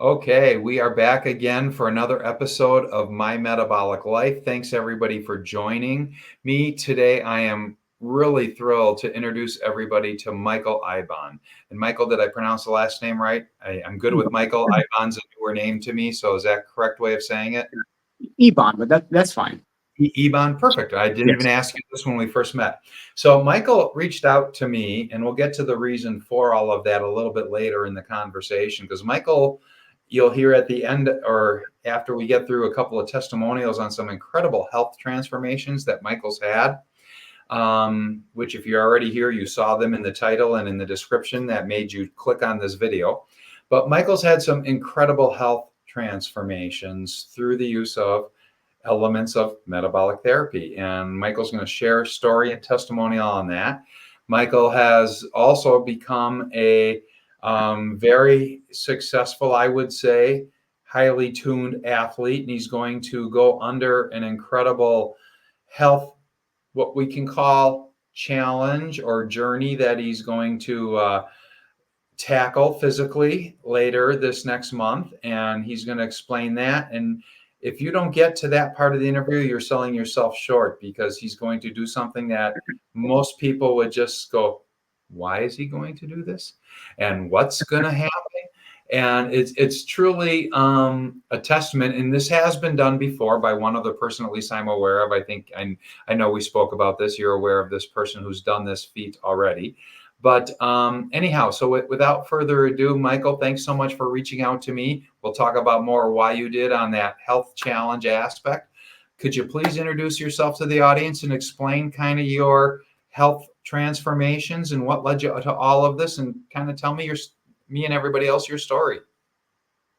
Okay, we are back again for another episode of My Metabolic Life. Thanks everybody for joining me. Today I am really thrilled to introduce everybody to Michael Eibon. And Michael, did I pronounce the last name right? I'm good with Michael. Eibon's a newer name to me, so is that correct way of saying it? Ebon, but that's fine. Ebon, perfect. I didn't even Yes. ask you this when we first met. So Michael reached out to me, and we'll get to the reason for all of that a little bit later in the conversation, because Michael, you'll hear at the end or after we get through a couple of testimonials on some incredible health transformations that Michael's had, which if you're already here, you saw them in the title and in the description that made you click on this video. But Michael's had some incredible health transformations through the use of elements of metabolic therapy. And Michael's going to share a story and testimonial on that. Michael has also become a very successful, I would say, highly tuned athlete. And he's going to go under an incredible health, what we can call challenge or journey that he's going to tackle physically later this next month, and he's going to explain that. And if you don't get to that part of the interview, you're selling yourself short, because he's going to do something that most people would just go, why is he going to do this, and what's going to happen? And it's truly a testament, and this has been done before by one other person, at least I'm aware of. I think I know we spoke about this. You're aware of this person who's done this feat already. But anyhow, so without further ado, Michael, thanks so much for reaching out to me. We'll talk about more why you did on that health challenge aspect. Could you please introduce yourself to the audience and explain kind of your health transformations and what led you to all of this, and kind of tell me me and everybody else your story?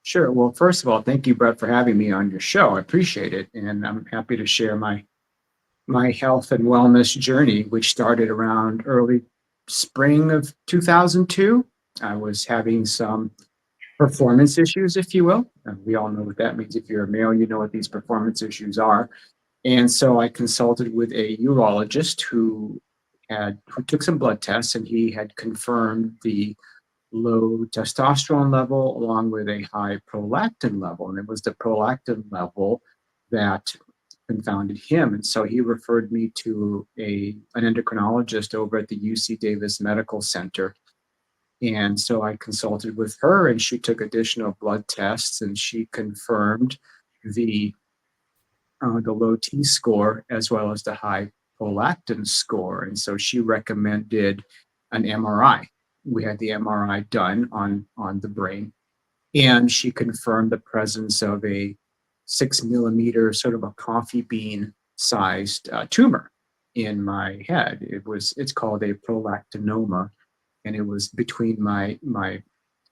Sure. Well, first of all, thank you, Brett, for having me on your show. I appreciate it, and I'm happy to share my health and wellness journey, which started around early spring of 2002. I was having some performance issues, if you will. And we all know what that means. If you're a male, you know what these performance issues are. And so I consulted with a urologist who took some blood tests, and he had confirmed the low testosterone level along with a high prolactin level. And it was the prolactin level that confounded him. And so he referred me to an endocrinologist over at the UC Davis Medical Center. And so I consulted with her, and she took additional blood tests, and she confirmed the low T score as well as the high prolactin score. And so she recommended an MRI. We had the MRI done on the brain, and she confirmed the presence of a 6 millimeter, sort of a coffee bean sized tumor in my head. It's called a prolactinoma, and it was between my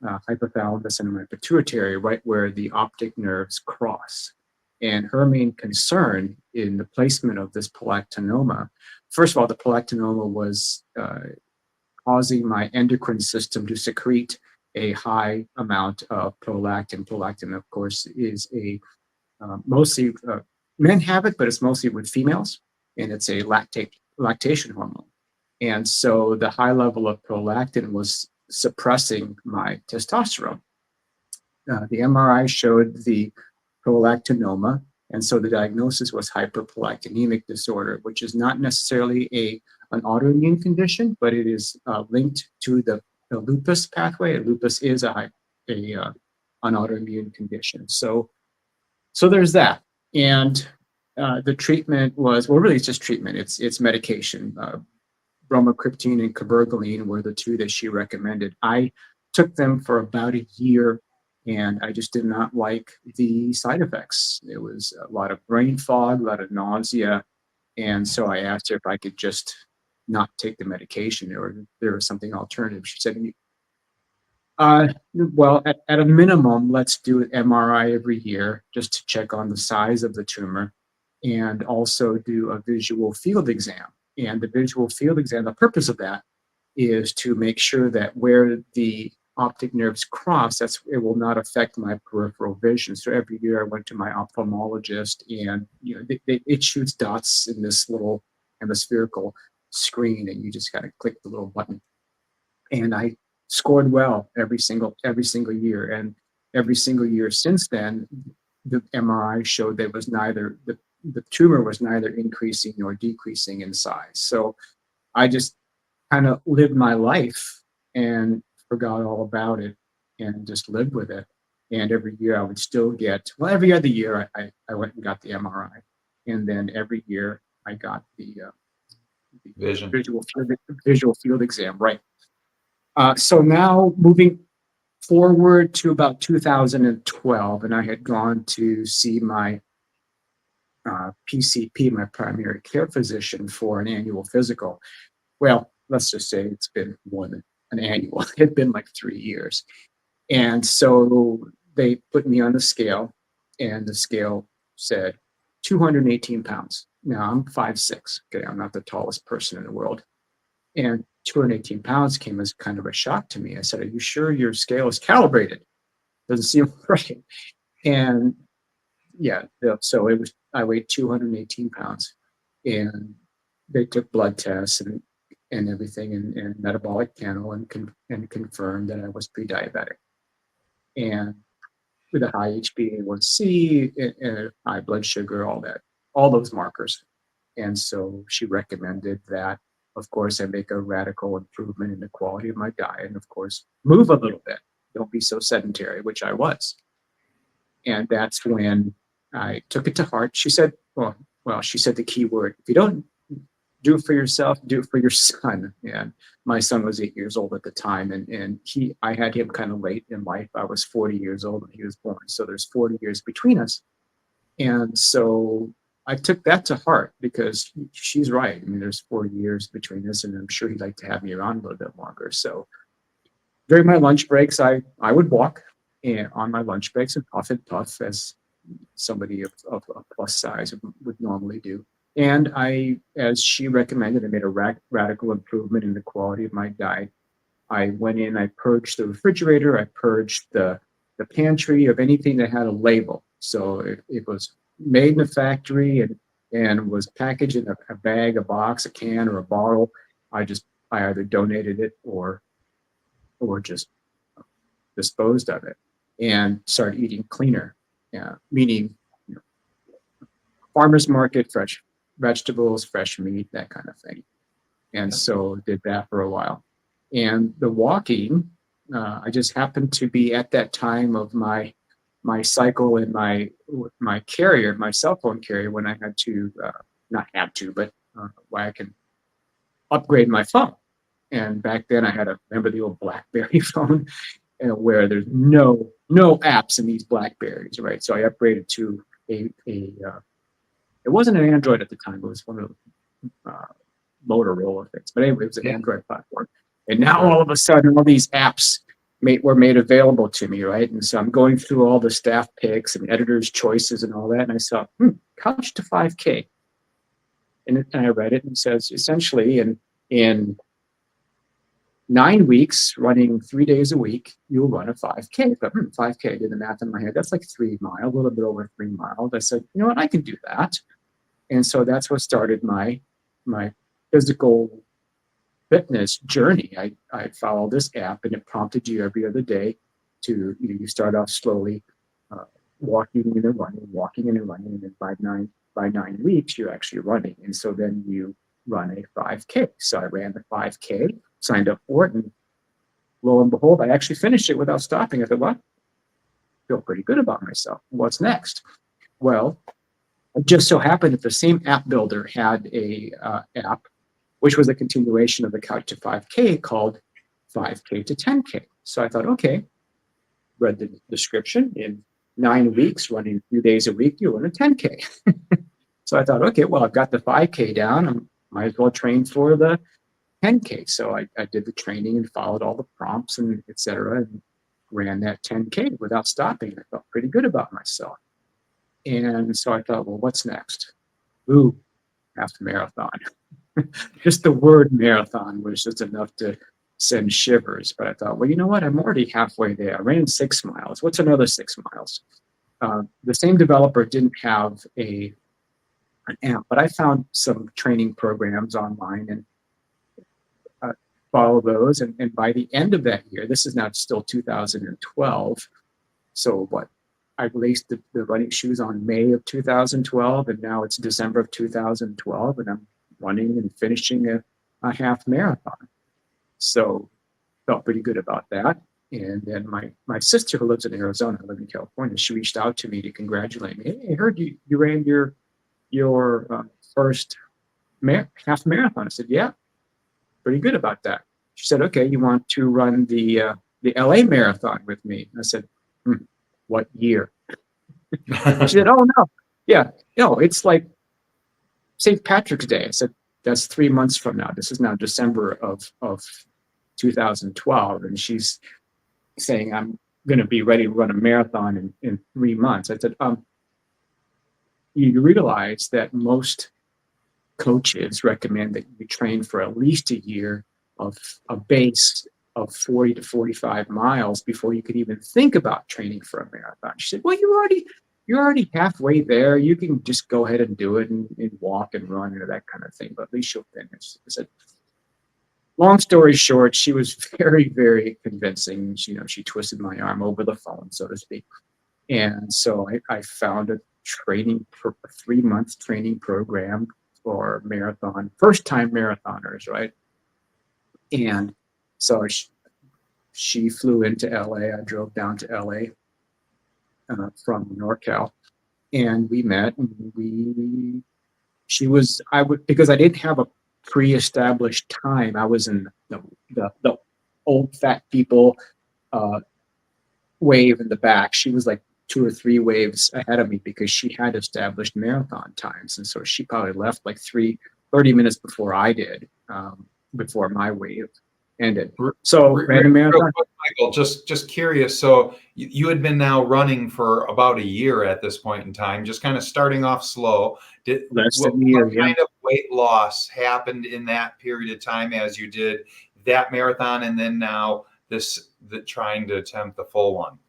hypothalamus and my pituitary, right where the optic nerves cross. And her main concern in the placement of this prolactinoma, first of all, the prolactinoma was causing my endocrine system to secrete a high amount of prolactin. Prolactin, of course, is a mostly men have it, but it's mostly with females, and it's a lactation hormone. And so the high level of prolactin was suppressing my testosterone. The MRI showed the prolactinoma, and so the diagnosis was hyperprolactinemic disorder, which is not necessarily an autoimmune condition, but it is linked to the lupus pathway. Lupus is an autoimmune condition. So there's that. And the treatment was, well, really it's just treatment. It's medication. Bromocriptine and cabergoline were the two that she recommended. I took them for about a year, and I just did not like the side effects. There was a lot of brain fog, a lot of nausea. And so I asked her if I could just not take the medication, or if there was something alternative. She said, well, at a minimum, let's do an MRI every year just to check on the size of the tumor, and also do a visual field exam. And the visual field exam, the purpose of that is to make sure that where the optic nerves cross, it will not affect my peripheral vision. So every year I went to my ophthalmologist, and it shoots dots in this little hemispherical screen, and you just got to click the little button. And I scored well every single year. And every single year since then, the MRI showed that it was neither the tumor was neither increasing nor decreasing in size. So I just kind of lived my life and forgot all about it and just lived with it. And every year I would still get, well, every other year I went and got the MRI. And then every year I got the Vision. visual field exam, right? So now moving forward to about 2012, and I had gone to see my PCP, my primary care physician, for an annual physical. Well, let's just say it's been more than an annual. It had been like 3 years. And so they put me on the scale, and the scale said 218 pounds. Now I'm 5'6". Okay, I'm not the tallest person in the world. And 218 pounds came as kind of a shock to me. I said, "Are you sure your scale is calibrated? Doesn't seem right." And yeah, so it was, I weighed 218 pounds, and they took blood tests and everything, and metabolic panel, and confirmed that I was pre-diabetic, and with a high HbA1c and a high blood sugar, all those markers. And so she recommended that, of course, I make a radical improvement in the quality of my diet, and of course, move a little bit. Don't be so sedentary, which I was. And that's when I took it to heart. She said, she said the key word: if you don't do it for yourself, do it for your son. And my son was 8 years old at the time, and I had him kind of late in life. I was 40 years old when he was born, so there's 40 years between us. And so I took that to heart, because she's right. I mean, there's 40 years between us, and I'm sure he'd like to have me around a little bit longer. So during my lunch breaks, I would walk, and on my lunch breaks, and puff and puff, as somebody of a plus size would normally do. And as she recommended, I made a radical improvement in the quality of my diet. I went in, I purged the refrigerator, I purged the pantry of anything that had a label. So it was made in a factory and was packaged in a bag, a box, a can, or a bottle. I either donated it or just disposed of it, and started eating cleaner, meaning, farmer's market, fresh vegetables, fresh meat, that kind of thing. And so did that for a while. And the walking, I just happened to be at that time of my cycle in my carrier, my cell phone carrier, when I had to, not had to, but why I can upgrade my phone. And back then I remember the old BlackBerry phone, where there's no apps in these Blackberries, right? So I upgraded to it wasn't an Android at the time. It was one of the Motorola things. But anyway, it was an Android platform. And now all of a sudden, all these apps were made available to me, right? And so I'm going through all the staff picks and editor's choices and all that. And I saw, couch to 5K. And I read it, and it says, essentially, in 9 weeks, running 3 days a week, you'll run a 5K. But 5K, I did the math in my head. That's like 3 miles, a little bit over 3 miles. I said, you know what, I can do that. And so that's what started my physical fitness journey. I followed this app, and it prompted you every other day to, you start off slowly, walking and then running, and then by 9 weeks, you're actually running. And so then you run a 5K. So I ran the 5K, signed up for it, and lo and behold, I actually finished it without stopping. I thought, well, I feel pretty good about myself. What's next? Well, it just so happened that the same app builder had a app, which was a continuation of the Couch to 5K, called 5K to 10K. So I thought, okay, read the description. In 9 weeks, running a few days a week, you run a 10K. So I thought, okay, well, I've got the 5K down. I might as well train for the 10K. So I did the training and followed all the prompts and et cetera, and ran that 10K without stopping. I felt pretty good about myself. And so I thought, well, what's next? Ooh, half marathon. Just the word marathon was just enough to send shivers. But I thought, well, you know what? I'm already halfway there. I ran 6 miles. What's another 6 miles? The same developer didn't have an app, but I found some training programs online and follow those. And by the end of that year, this is now still 2012, So what? I released the running shoes on May of 2012, and now it's December of 2012, and I'm running and finishing a half marathon. So felt pretty good about that. And then my sister, who lives in Arizona, I live in California, she reached out to me to congratulate me. Hey, I heard you ran your first half marathon. I said, yeah, pretty good about that. She said, okay, you want to run the LA marathon with me? I said, what year? She said, oh no, yeah, no, it's like St. Patrick's Day. I said, that's 3 months from now. This is now December of 2012, and she's saying I'm going to be ready to run a marathon in 3 months. I said, you realize that most coaches recommend that you train for at least a year of a base of 40 to 45 miles before you could even think about training for a marathon. She said, well, you're already halfway there. You can just go ahead and do it and walk and run and that kind of thing, but at least you'll finish. I said, long story short, she was very, very convincing. She twisted my arm over the phone, so to speak. And so I found a 3-month training program for first time marathoners, right? And so she flew into LA. I drove down to LA from NorCal, and we met. And because I didn't have a pre-established time. I was in the old fat people wave in the back. She was like 2 or 3 waves ahead of me because she had established marathon times. And so she probably left like 30 minutes before I did, before my wave ended. So ran a marathon. Real quick, Michael, just curious. So you had been now running for about a year at this point in time, just kind of starting off slow. Less than a year, what kind of weight loss happened in that period of time as you did that marathon, and then now trying to attempt the full one?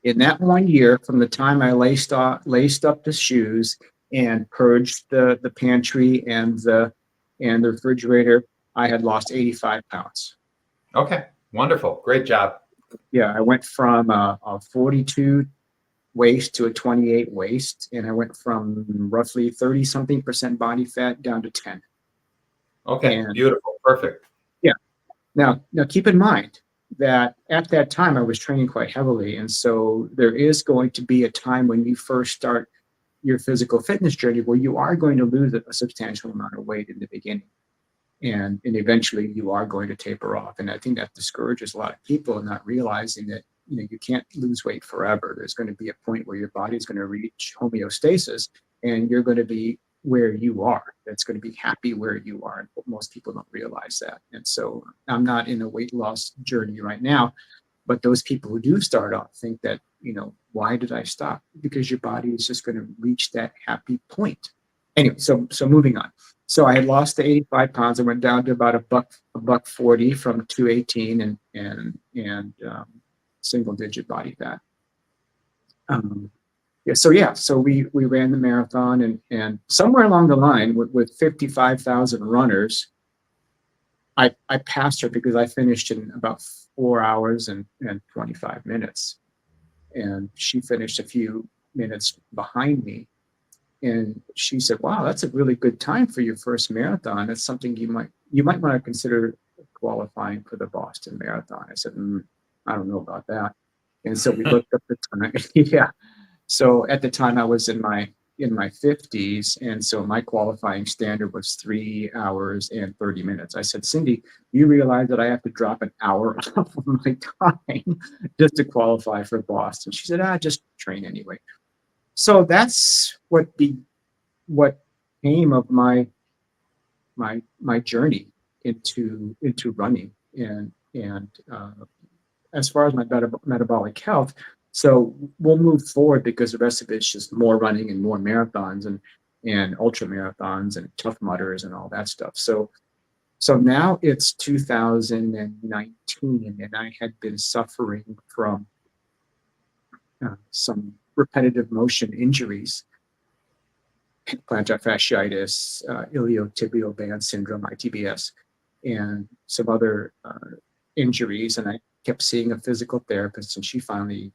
In that 1 year, from the time I laced up the shoes and purged the pantry and the refrigerator, I had lost 85 pounds. Okay, wonderful, great job. Yeah, I went from a 42 waist to a 28 waist, and I went from roughly 30-something% body fat down to 10. Okay, beautiful, perfect. Yeah. Now keep in mind that at that time I was training quite heavily, and so there is going to be a time when you first start your physical fitness journey where you are going to lose a substantial amount of weight in the beginning, and eventually you are going to taper off. And I think that discourages a lot of people, not realizing that you can't lose weight forever. There's going to be a point where your body is going to reach homeostasis, and you're going to be where you are. That's going to be happy where you are. And most people don't realize that. And so I'm not in a weight loss journey right now, but those people who do start off think that, why did I stop? Because your body is just going to reach that happy point. Anyway, so moving on. So I had lost the 85 pounds. I went down to about a buck 40 from 218 and single digit body fat. So we ran the marathon, and somewhere along the line with 55,000 runners, I passed her because I finished in about 4 hours and 25 minutes, and she finished a few minutes behind me. And she said, "Wow, that's a really good time for your first marathon. It's something you might want to consider qualifying for the Boston Marathon." I said, "I don't know about that." And so we looked up the time. Yeah. So at the time I was in my 50s, and so my qualifying standard was 3 hours and 30 minutes. I said, "Cindy, you realize that I have to drop an hour off of my time just to qualify for Boston?" She said, "Just train anyway." So that's what came of my journey into running, and as far as my metabolic health. So we'll move forward because the rest of it's just more running and more marathons and ultra marathons and Tough Mudders and all that stuff. So now it's 2019, and I had been suffering from some repetitive motion injuries, plantar fasciitis, iliotibial band syndrome, ITBS, and some other injuries. And I kept seeing a physical therapist, and she finally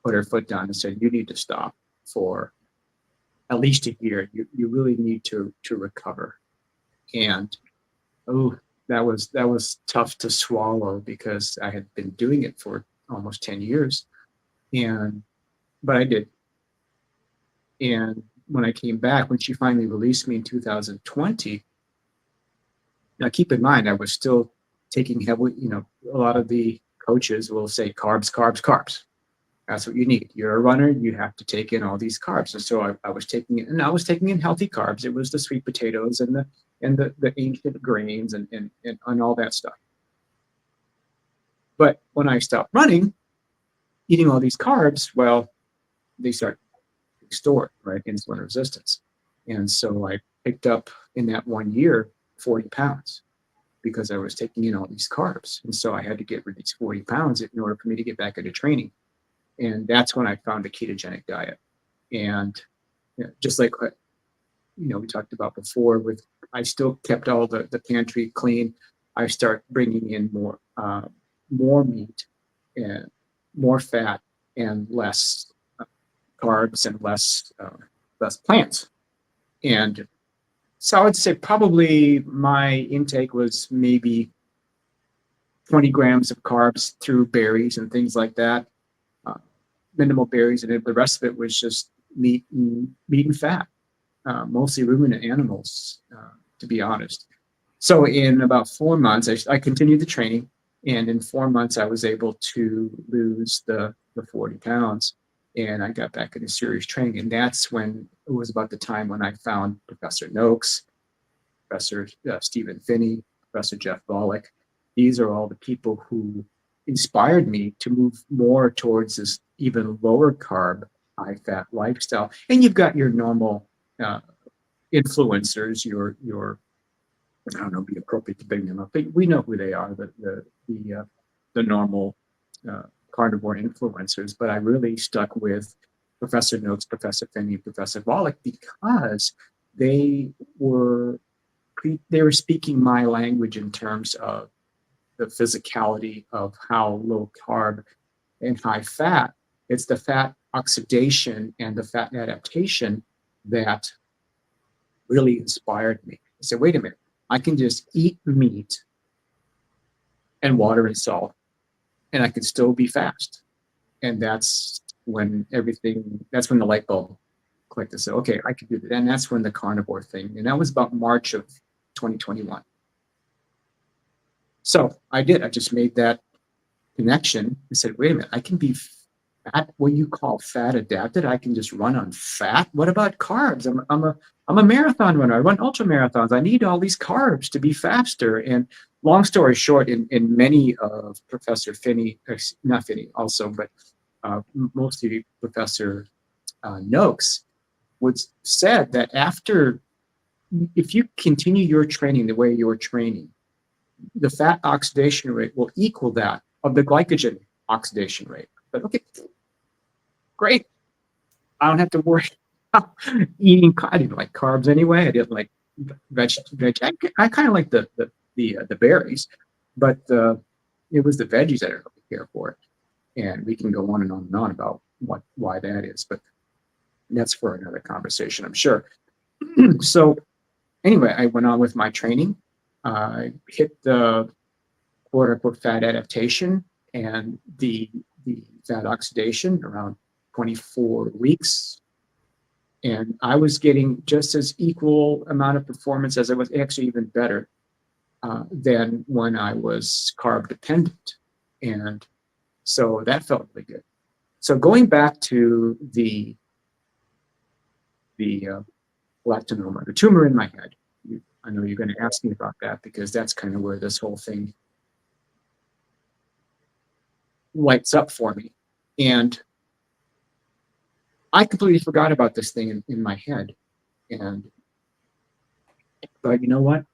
put her foot down and said, you need to stop for at least a year. You really need to recover. And oh, that was tough to swallow because I had been doing it for almost 10 years. But I did. And when I came back, when she finally released me in 2020, now keep in mind, I was still taking heavily, a lot of the coaches will say carbs, carbs, carbs. That's what you need. You're a runner, you have to take in all these carbs. And so I was taking it, and I was taking in healthy carbs. It was the sweet potatoes and the ancient grains and all that stuff. But when I stopped running, eating all these carbs, well, they start stored, right? Insulin resistance. And so I picked up in that 1 year 40 pounds because I was taking in all these carbs. And so I had to get rid of these 40 pounds in order for me to get back into training. And that's when I found a ketogenic diet. And just like we talked about before, I still kept all the pantry clean. I start bringing in more meat and more fat and less carbs and less plants. And so I would say probably my intake was maybe 20 grams of carbs through berries and things like that, minimal berries, and the rest of it was just meat and fat, mostly ruminant animals, to be honest. So in about 4 months, I continued the training, and in 4 months, I was able to lose the 40 pounds, and I got back into serious training. And that's when it was about the time when I found Professor Noakes, Professor Stephen Phinney, Professor Jeff Volek. These are all the people who inspired me to move more towards this even lower carb, high fat lifestyle. And you've got your normal influencers, your I don't know, be appropriate to bring them up, but we know who they are, the normal carnivore influencers. But I really stuck with Professor Noakes, Professor Phinney, Professor Volek because they were speaking my language in terms of the physicality of how low carb and high fat, it's the fat oxidation and the fat adaptation that really inspired me. I said, wait a minute, I can just eat meat and water and salt, and I can still be fast. And that's when the light bulb clicked to say, okay, I can do that. And that's when the carnivore thing, and that was about March of 2021. So I just made that connection and said, wait a minute, I can be fat, what you call fat adapted. I can just run on fat. What about carbs? I'm a marathon runner. I run ultra marathons. I need all these carbs to be faster. And long story short, in many of Professor Phinney, not Phinney also, but mostly Professor Noakes said that if you continue your training the way you're training, the fat oxidation rate will equal that of the glycogen oxidation rate. But okay, great. I don't have to worry about eating. I didn't like carbs anyway. I didn't like veg. I kind of like the berries, but it was the veggies I didn't really care for. And we can go on and on and on about why that is, but that's for another conversation, I'm sure. So anyway, I went on with my training. I hit the quote-unquote fat adaptation and the fat oxidation around 24 weeks. And I was getting just as equal amount of performance as I was, actually even better than when I was carb dependent. And so that felt really good. So going back to the prolactinoma, the tumor in my head, I know you're going to ask me about that because that's kind of where this whole thing lights up for me. And I completely forgot about this thing in my head. But you know what?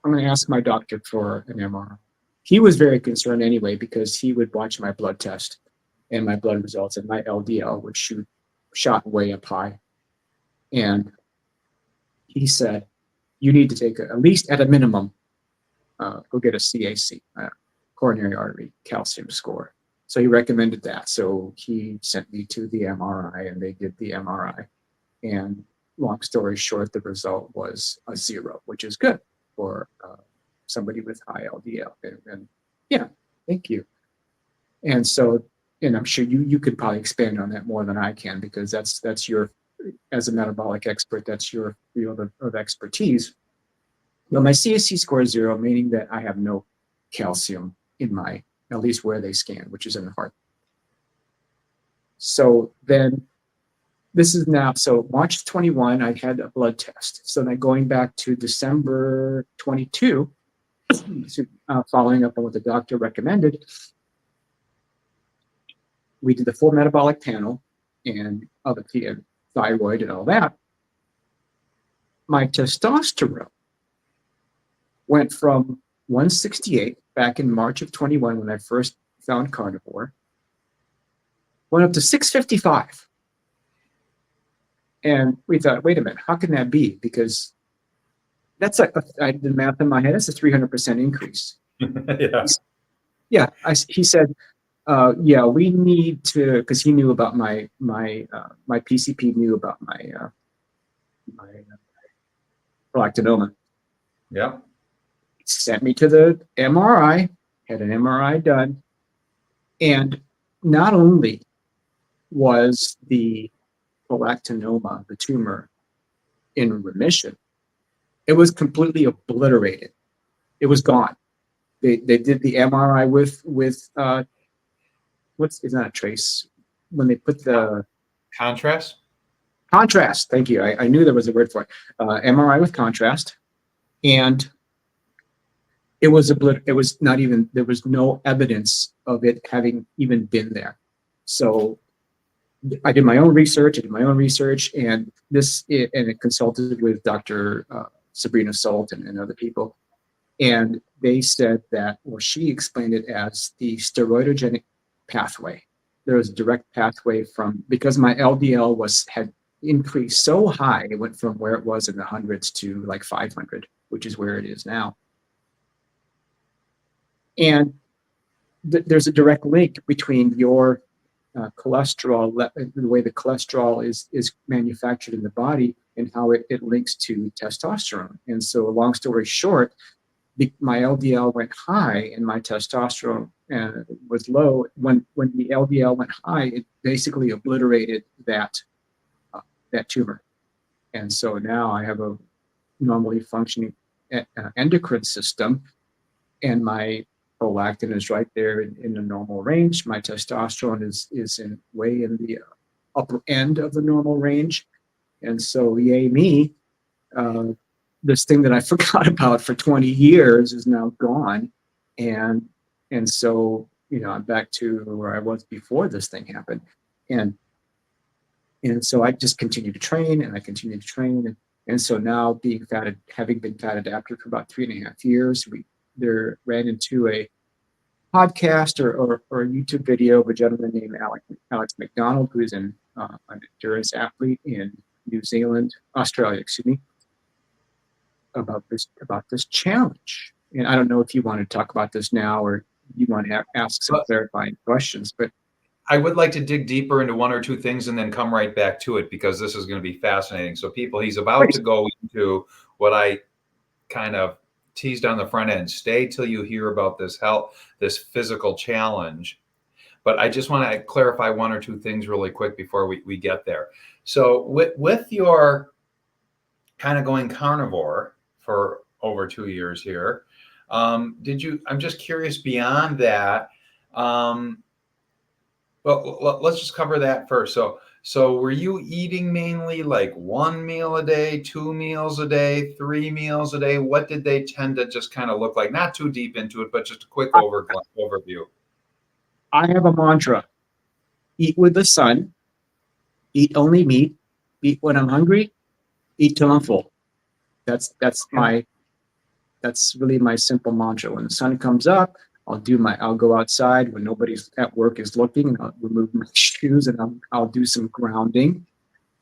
I'm going to ask my doctor for an MRI. He was very concerned anyway because he would watch my blood test and my blood results, and my LDL would shot way up high. And he said, you need to take at least at a minimum, go get a CAC, coronary artery calcium score. So he recommended that. So he sent me to the MRI, and they did the MRI. And long story short, the result was a 0, which is good for somebody with high LDL. And yeah, thank you. And so, and I'm sure you could probably expand on that more than I can, because that's your, as a metabolic expert, that's your field of expertise. But my CSC score is 0, meaning that I have no calcium in my, at least where they scan, which is in the heart. So then this is now, so March 21, I had a blood test. So then going back to December 22, following up on what the doctor recommended, we did the full metabolic panel and other thyroid and all that. My testosterone went from 168 back in March of 21 when I first found carnivore, went up to 655. And we thought, wait a minute, how can that be? Because that's like, I did the math in my head, that's a 300% increase. Yeah. He said, yeah, we need to, because he knew about my PCP knew about my prolactinoma. Yeah. Sent me to the MRI, had an MRI done, and not only was the prolactinoma, the tumor, in remission, it was completely obliterated. It was gone. They did the MRI with is not a trace, when they put the Contrast. Thank you. I knew there was a word for it. MRI with contrast, and it was it was not even, there was no evidence of it having even been there. So I did my own research. And it consulted with Dr. Sabrina Salt and other people. And they said that, or she explained it as the steroidogenic pathway. There was a direct pathway from, because my LDL had increased so high, it went from where it was in the hundreds to like 500, which is where it is now. And there's a direct link between your cholesterol, the way the cholesterol is manufactured in the body, and how it links to testosterone. And so, long story short, my LDL went high and my testosterone was low. When the LDL went high, it basically obliterated that tumor. And so now I have a normally functioning endocrine system, and my prolactin is right there in the normal range. My testosterone is way in the upper end of the normal range. And so, yay me, this thing that I forgot about for 20 years is now gone. And so, I'm back to where I was before this thing happened. And so I just continue to train, and I continue to train. And so now, having been fat adapted for about 3.5 years, we ran into a podcast or a YouTube video of a gentleman named Alex McDonald, who's an endurance athlete in Australia, about this challenge. And I don't know if you want to talk about this now, or you want to ask some clarifying questions, but I would like to dig deeper into one or two things and then come right back to it, because this is going to be fascinating. So he's about to go into what I kind of teased on the front end. Stay till you hear about this physical challenge. But I just want to clarify one or two things really quick before we get there. So with your kind of going carnivore for over 2 years here, I'm just curious beyond that, well, let's just cover that first. So were you eating mainly like 1 meal a day, 2 meals a day, 3 meals a day? What did they tend to just kind of look like? Not too deep into it, but just a quick overview. I have a mantra: eat with the sun, eat only meat, eat when I'm hungry, eat till I'm full. That's really my simple mantra. When the sun comes up, I'll go outside when nobody's at work is looking, and I'll remove my shoes, and I'll do some grounding.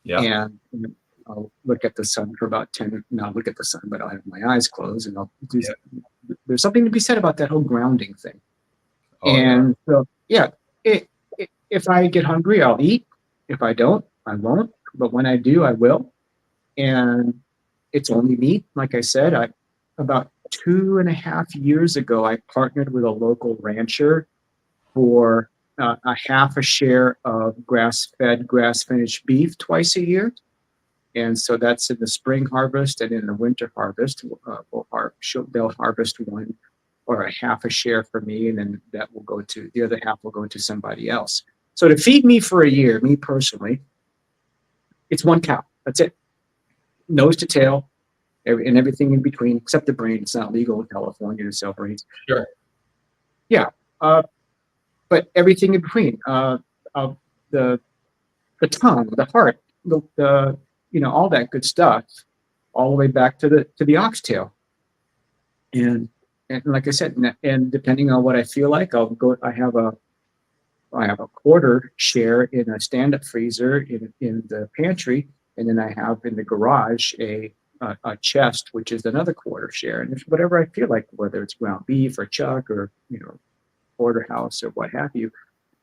Yeah. And I'll look at the sun for about 10, not look at the sun, but I'll have my eyes closed, and I'll do. Yeah. There's something to be said about that whole grounding thing. So, yeah. If I get hungry, I'll eat. If I don't, I won't. But when I do, I will. And it's only meat. Like I said, about 2.5 years ago, I partnered with a local rancher for a half a share of grass-fed, grass-finished beef twice a year. And so that's in the spring harvest and in the winter harvest. They'll harvest one or a half a share for me, and then that will go to the other half will go to somebody else. So to feed me for a year, me personally, it's one cow. That's it, nose to tail, and everything in between, except the brain. It's not legal in California to sell brains. Sure. Yeah, but everything in between, the tongue, the heart, the all that good stuff, all the way back to the oxtail. And like I said, and depending on what I feel like, I'll go. I have a quarter share in a stand-up freezer in the pantry, and then I have in the garage a chest, which is another quarter share. And it's whatever I feel like, whether it's ground beef or chuck or porterhouse or what have you.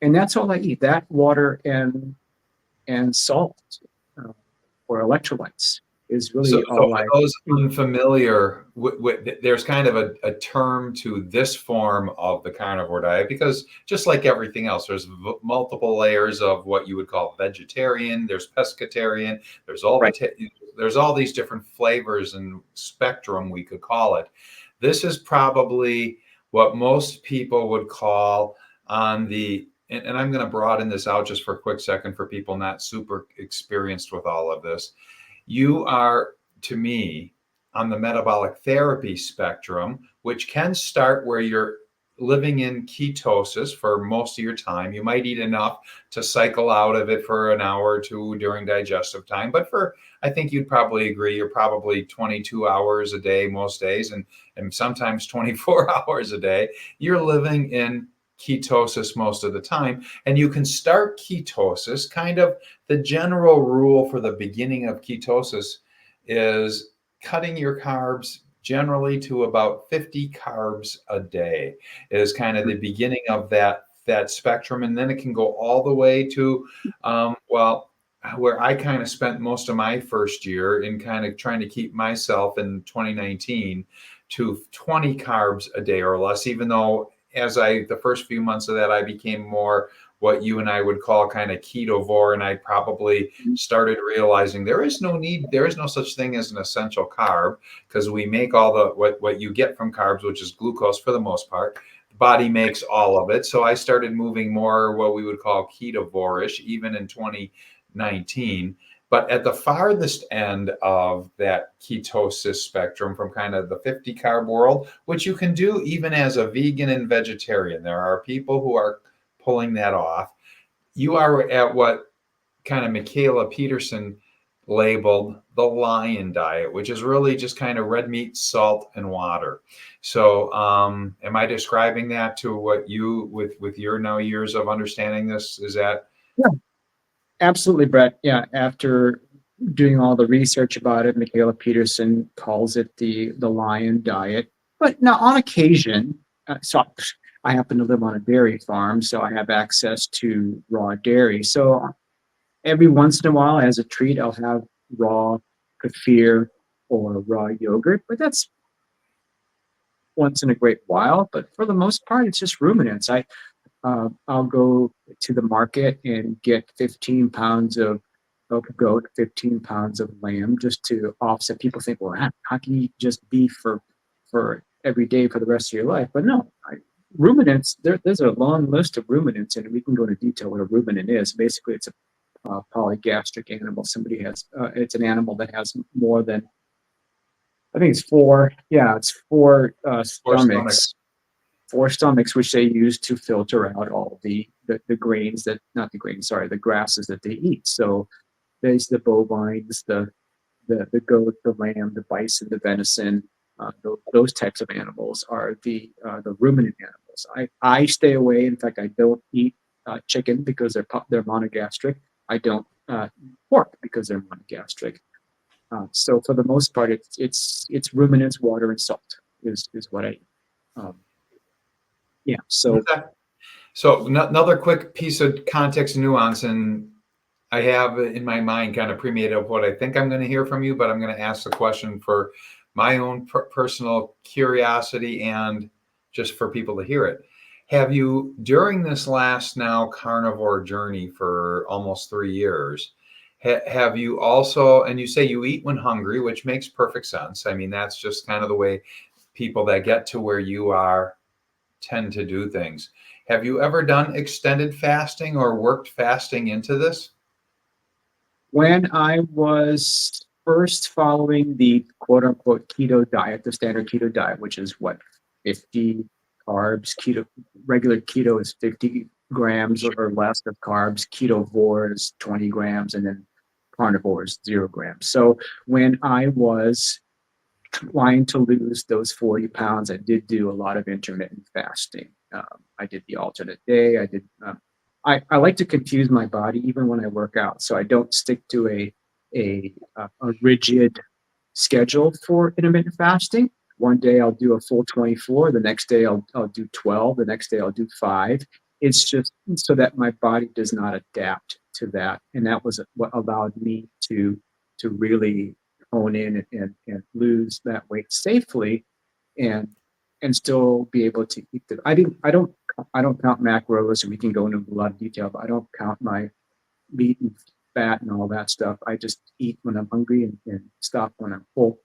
And that's all I eat. That, water, and salt, or electrolytes is really all for I. those unfamiliar, there's kind of a term to this form of the carnivore diet, because just like everything else, there's multiple layers of what you would call vegetarian. There's pescatarian. There's Right. there's all these different flavors and spectrum, we could call it. This is probably what most people would call on the. And I'm going to broaden this out just for a quick second for people not super experienced with all of this. You are, to me, on the metabolic therapy spectrum, which can start where you're living in ketosis for most of your time. You might eat enough to cycle out of it for an hour or two during digestive time. But I think you'd probably agree, you're probably 22 hours a day most days, and sometimes 24 hours a day. You're living in ketosis most of the time. And you can start ketosis, kind of the general rule for the beginning of ketosis is cutting your carbs generally to about 50 carbs a day is kind of the beginning of that spectrum. And then it can go all the way to, where I kind of spent most of my first year in kind of trying to keep myself in 2019 to 20 carbs a day or less, even though the first few months of that, I became more what you and I would call kind of ketovore. And I probably started realizing there is no such thing as an essential carb, because we make all the, what you get from carbs, which is glucose for the most part. The body makes all of it. So I started moving more what we would call ketovore-ish, even in 2019. But at the farthest end of that ketosis spectrum, from kind of the 50 carb world, which you can do even as a vegan and vegetarian, there are people who are pulling that off. You are at what kind of Michaela Peterson labeled the lion diet, which is really just kind of red meat, salt, and water. So am I describing that to what you, with your now years of understanding this, is that? Yeah, absolutely, Brett. Yeah, after doing all the research about it, Michaela Peterson calls it the lion diet. But now, on occasion, so I happen to live on a dairy farm, so I have access to raw dairy. So every once in a while, as a treat, I'll have raw kefir or raw yogurt, but that's once in a great while. But for the most part, it's just ruminants. I'll go to the market and get 15 pounds of goat, 15 pounds of lamb, just to offset. People think, well, how can you eat just beef for every day for the rest of your life? But no, ruminants, there's a long list of ruminants, and we can go into detail what a ruminant is. Basically, it's a polygastric animal. It's an animal that has more than, I think it's four. Yeah, it's four stomachs. Four stomachs, which they use to filter out all the grains the grasses that they eat. So there's the bovines, the goat, the lamb, the bison, the venison. Those types of animals are the ruminant animals. I stay away. In fact, I don't eat chicken because they're monogastric. I don't pork because they're monogastric. So for the most part, it's ruminants, water, and salt is what I eat. Yeah. So So another quick piece of context and nuance, and I have in my mind kind of pre-made of what I think I'm going to hear from you, but I'm going to ask the question for my own personal curiosity and just for people to hear it. Have you, during this last now carnivore journey for almost 3 years, have you also, and you say you eat when hungry, which makes perfect sense. I mean, that's just kind of the way people that get to where you are tend to do things. Have you ever done extended fasting or worked fasting into this? When I was first following the quote unquote keto diet, the standard keto diet, which is what, 50 carbs, regular keto is 50 grams or less of carbs, ketovore is 20 grams, and then carnivore is 0 grams. So when I was trying to lose those 40 pounds, I did do a lot of intermittent fasting. I did the alternate day. I like to confuse my body even when I work out, so I don't stick to a rigid schedule for intermittent fasting. One day I'll do a full 24. The next day I'll do 12. The next day I'll do 5. It's just so that my body does not adapt to that, and that was what allowed me to really hone in and lose that weight safely, and still be able to eat the. I don't count macros, and we can go into a lot of detail, but I don't count my meat and fat and all that stuff. I just eat when I'm hungry and stop when I'm full.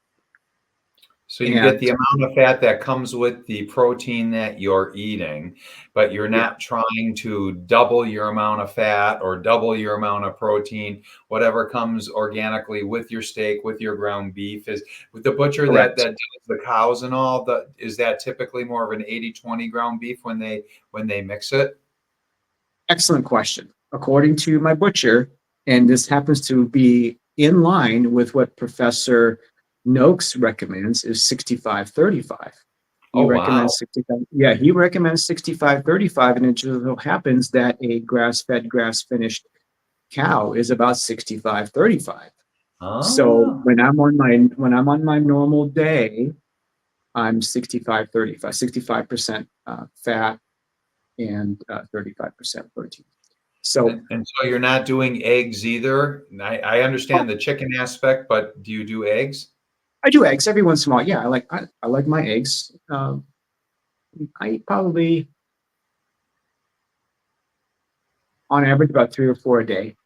So you get And the amount of fat that comes with the protein that you're eating, but you're yeah, not trying to double your amount of fat or double your amount of protein. Whatever comes organically with your steak, with your ground beef is with the butcher that correct. does the cows and all. Is that typically more of an 80-20 ground beef when they mix it? Excellent question. According to my butcher, and this happens to be in line with what Professor Noakes recommends, is 65-35. He Oh, wow. recommends 65. Yeah, he recommends 65-35, and it just so happens that a grass-fed, grass-finished cow is about 65-35. So Oh. when I'm on my normal day, I'm 65-35, 65% fat and 35% protein. So And so you're not doing eggs either? I oh, understand the chicken aspect, but do you do eggs? I do eggs every once in a while. Yeah, I like my eggs. I eat probably on average about 3 or 4 a day,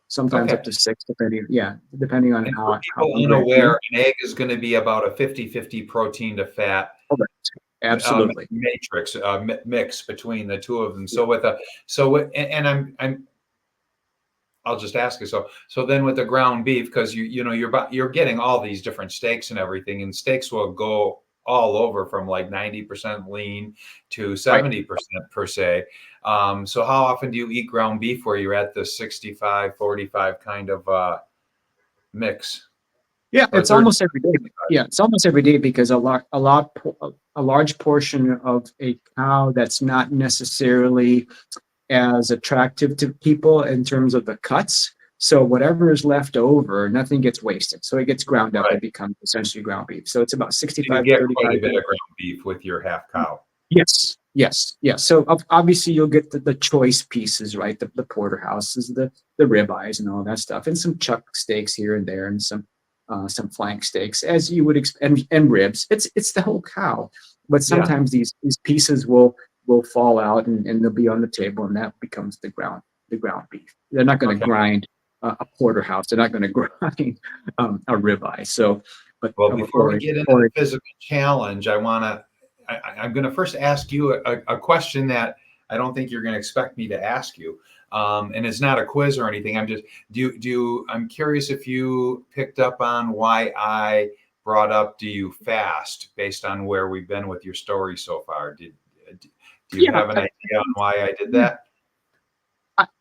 sometimes up Okay. to 6, depending on And for how people hungry I feel. unaware, an egg is going to be about a 50-50 protein to fat Correct. Absolutely. matrix mix between the two of them. So with a and I'll just ask you. So then with the ground beef, because you're getting all these different steaks and everything, and steaks will go all over from like 90% lean to Right. 70% per se. So how often do you eat ground beef where you're at the 65-45 kind of mix Yeah, or it's 30? almost every day. Yeah, it's almost every day because a large portion of a cow that's not necessarily as attractive to people in terms of the cuts. So whatever is left over, nothing gets wasted. So it gets ground up Right. and becomes essentially ground beef. So it's about So you 65 get quite 35. a bit of ground beef with your half cow. Yes, yes, yes. So obviously you'll get the choice pieces, right? The porterhouses, the ribeyes, and all that stuff, and some chuck steaks here and there, and some flank steaks, as you would expect, and ribs. It's the whole cow, but Yeah. sometimes these pieces will fall out and they'll be on the table, and that becomes the ground beef. They're not going to Okay. grind a porterhouse. They're not going to grind a ribeye. So, but Well, before we get into the or physical challenge, I'm going to first ask you a question that I don't think you're going to expect me to ask you. And it's not a quiz or anything. I'm curious if you picked up on why I brought up, do you fast based on where we've been with your story so far? Do you yeah. have an idea on why I did that?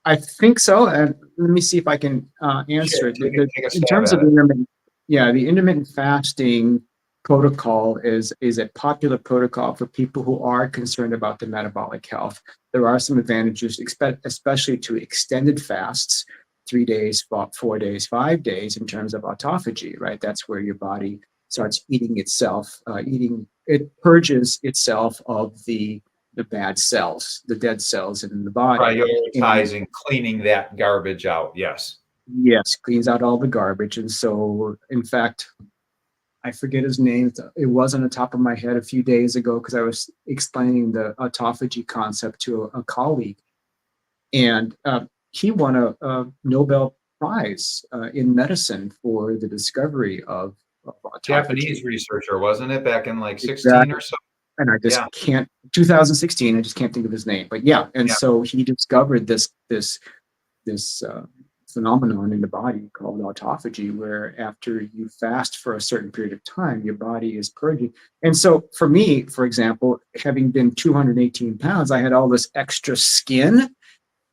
I think so. And let me see if I can answer Sure. it. Take a In stab terms at of it. the intermittent fasting protocol is a popular protocol for people who are concerned about their metabolic health. There are some advantages, especially to extended fasts, 3 days, 4 days, 5 days, in terms of autophagy, right? That's where your body starts eating itself, it purges itself of the the bad cells, the dead cells in the body. And Prioritizing cleaning that garbage out. Yes. yes, cleans out all the garbage. And so, in fact, I forget his name. It was on the top of my head a few days ago because I was explaining the autophagy concept to a colleague, and he won a Nobel Prize in medicine for the discovery of autophagy. Japanese researcher, wasn't it, back in like 16 Exactly. or so? And I just Yeah. can't. 2016. I just can't think of his name. But yeah, and Yeah. so he discovered this phenomenon in the body called autophagy, where after you fast for a certain period of time, your body is purging. And so for me, for example, having been 218 pounds, I had all this extra skin,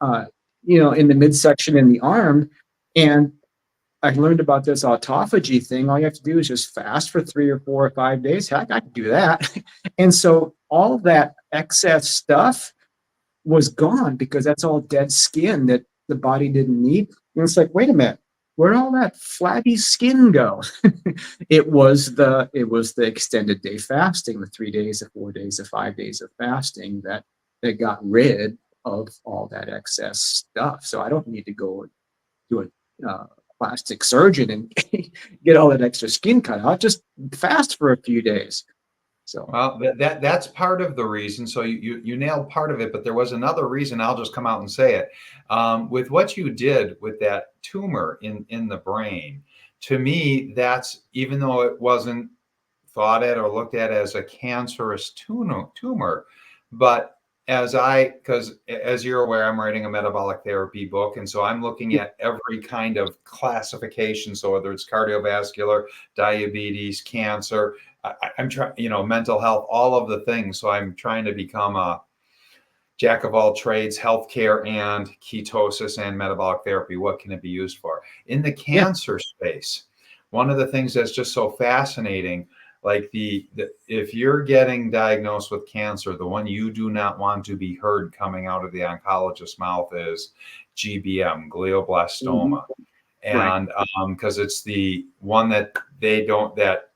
uh, in the midsection in the arm. And I learned about this autophagy thing. All you have to do is just fast for 3 or 4 or 5 days. Heck, I could do that. And so all of that excess stuff was gone because that's all dead skin that the body didn't need. And it's like, wait a minute, where'd all that flabby skin go? It was the extended day fasting, the 3 days, the 4 days, the 5 days of fasting that got rid of all that excess stuff. So I don't need to go to a plastic surgeon and get all that extra skin cut out. Just fast for a few days. So Well, that's part of the reason. So you nailed part of it, but there was another reason. I'll just come out and say it. With what you did with that tumor in the brain, to me, that's, even though it wasn't thought at or looked at as a cancerous tumor, but because as you're aware, I'm writing a metabolic therapy book, and so I'm looking at every kind of classification. So whether it's cardiovascular, diabetes, cancer, I'm trying, mental health, all of the things. So I'm trying to become a jack of all trades, healthcare and ketosis and metabolic therapy. What can it be used for? In the yeah, cancer space, one of the things that's just so fascinating, like if you're getting diagnosed with cancer, the one you do not want to be heard coming out of the oncologist's mouth is GBM, glioblastoma. right. And because it's the one that they don't, that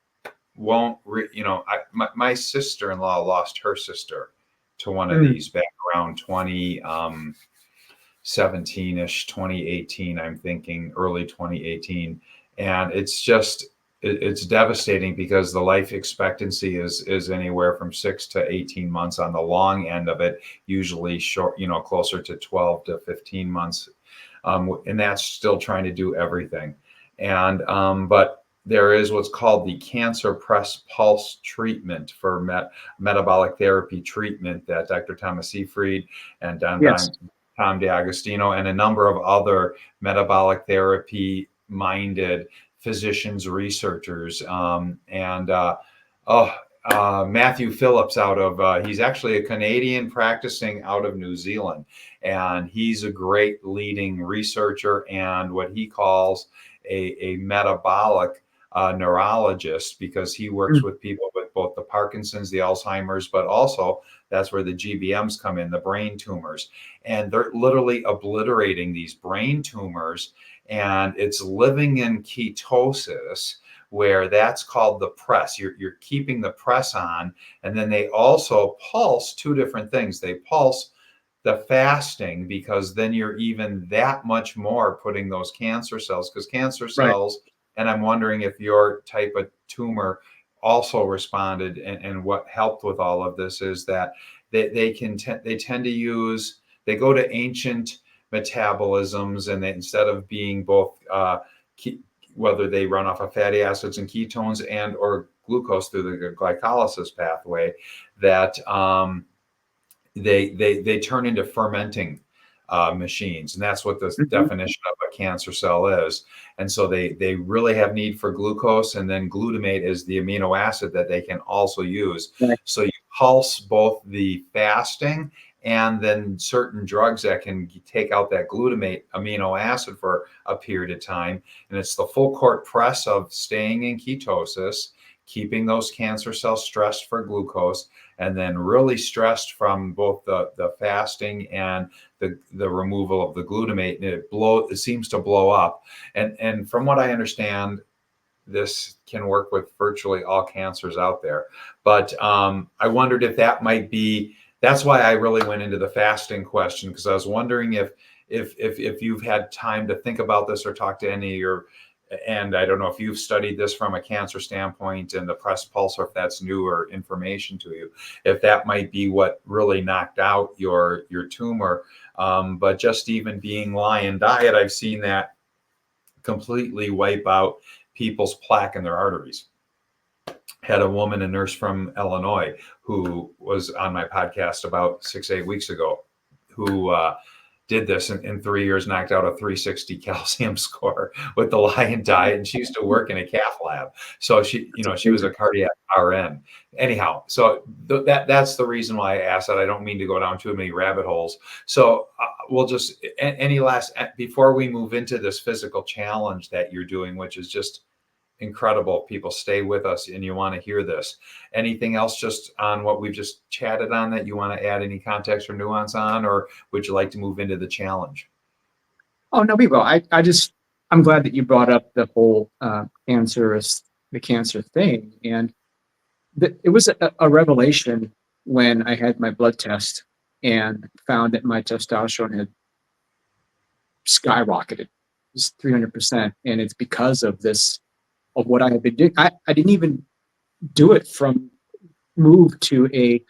won't, my sister-in-law lost her sister to one of Mm. these back around 2017-ish, 2018, I'm thinking early 2018. And it's devastating because the life expectancy is anywhere from 6 to 18 months on the long end of it, usually short, closer to 12 to 15 months. And that's still trying to do everything. And but there is what's called the cancer press pulse treatment for metabolic therapy treatment that Dr. Thomas Seyfried and Yes. Tom D'Agostino and a number of other metabolic therapy minded physicians, researchers, Matthew Phillips he's actually a Canadian practicing out of New Zealand. And he's a great leading researcher and what he calls a metabolic neurologist, because he works Mm. with people with both the Parkinson's, the Alzheimer's, but also that's where the GBMs come in, the brain tumors. And they're literally obliterating these brain tumors, and it's living in ketosis, where that's called the press. You're keeping the press on. And then they also pulse two different things. They pulse the fasting, because then you're even that much more putting those cancer cells, because cancer Right. cells, and I'm wondering if your type of tumor also responded, and what helped with all of this is that they tend to use, they go to ancient metabolisms, and they, instead of being both whether they run off of fatty acids and ketones and or glucose through the glycolysis pathway, that they turn into fermenting machines, and that's what the Mhm. definition of a cancer cell is. And so they really have need for glucose, and then glutamate is the amino acid that they can also use. Right. So you pulse both the fasting and then certain drugs that can take out that glutamate amino acid for a period of time. And it's the full court press of staying in ketosis, keeping those cancer cells stressed for glucose, and then really stressed from both the fasting and the removal of the glutamate. And it seems to blow up. And from what I understand, this can work with virtually all cancers out there. But I wondered if that might be that's why I really went into the fasting question, because I was wondering if you've had time to think about this or talk to any of your, and I don't know if you've studied this from a cancer standpoint and the press pulse, or if that's newer information to you, if that might be what really knocked out your tumor. But just even being lion diet, I've seen that completely wipe out people's plaque in their arteries. Had a woman, a nurse from Illinois, who was on my podcast about 6-8 weeks ago, who did this in 3 years, knocked out a 360 calcium score with the lion diet. And she used to work in a cath lab. So she was a cardiac RN. Anyhow, so that's the reason why I asked that. I don't mean to go down too many rabbit holes. So we'll just, any last, before we move into this physical challenge that you're doing, which is just incredible. People, stay with us and you want to hear this. Anything else just on what we've just chatted on that you want to add any context or nuance on, or would you like to move into the challenge? Oh, no, we will. I'm glad that you brought up the whole cancer thing. And it was a revelation when I had my blood test and found that my testosterone had skyrocketed. It was 300%. And it's because of what I had been doing. I didn't even do it from move to a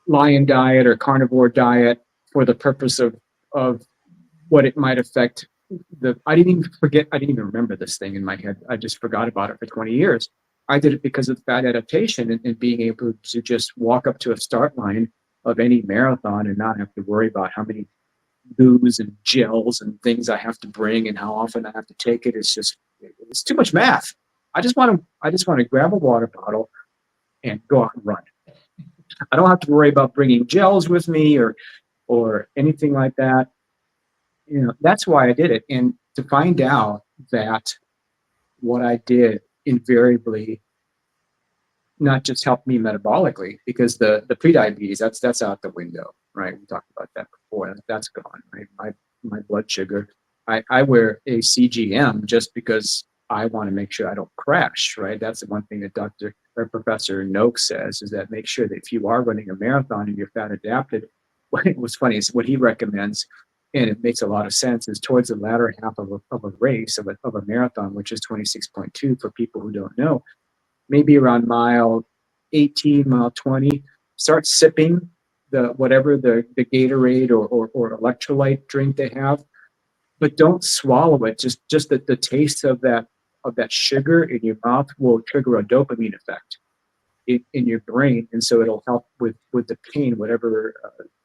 lion diet or carnivore diet for the purpose of what it might affect. I didn't even remember this thing in my head. I just forgot about it for 20 years. I did it because of fat adaptation and being able to just walk up to a start line of any marathon and not have to worry about how many booze and gels and things I have to bring and how often I have to take it. It's too much math. I just want to grab a water bottle and go out and run. I don't have to worry about bringing gels with me or anything like that. That's why I did it. And to find out that what I did invariably not just helped me metabolically, because the prediabetes, that's out the window, right? We talked about that before. That's gone, right? My blood sugar. I wear a CGM just because I want to make sure I don't crash, right? That's the one thing that Professor Noakes says, is that make sure that if you are running a marathon and you're fat adapted, it was funny, is what he recommends, and it makes a lot of sense, is towards the latter half of a race, of a marathon, which is 26.2 for people who don't know, maybe around mile 18, mile 20, start sipping whatever the Gatorade or electrolyte drink they have, but don't swallow it. Just the taste of that sugar in your mouth will trigger a dopamine effect in your brain, and so it'll help with the pain, whatever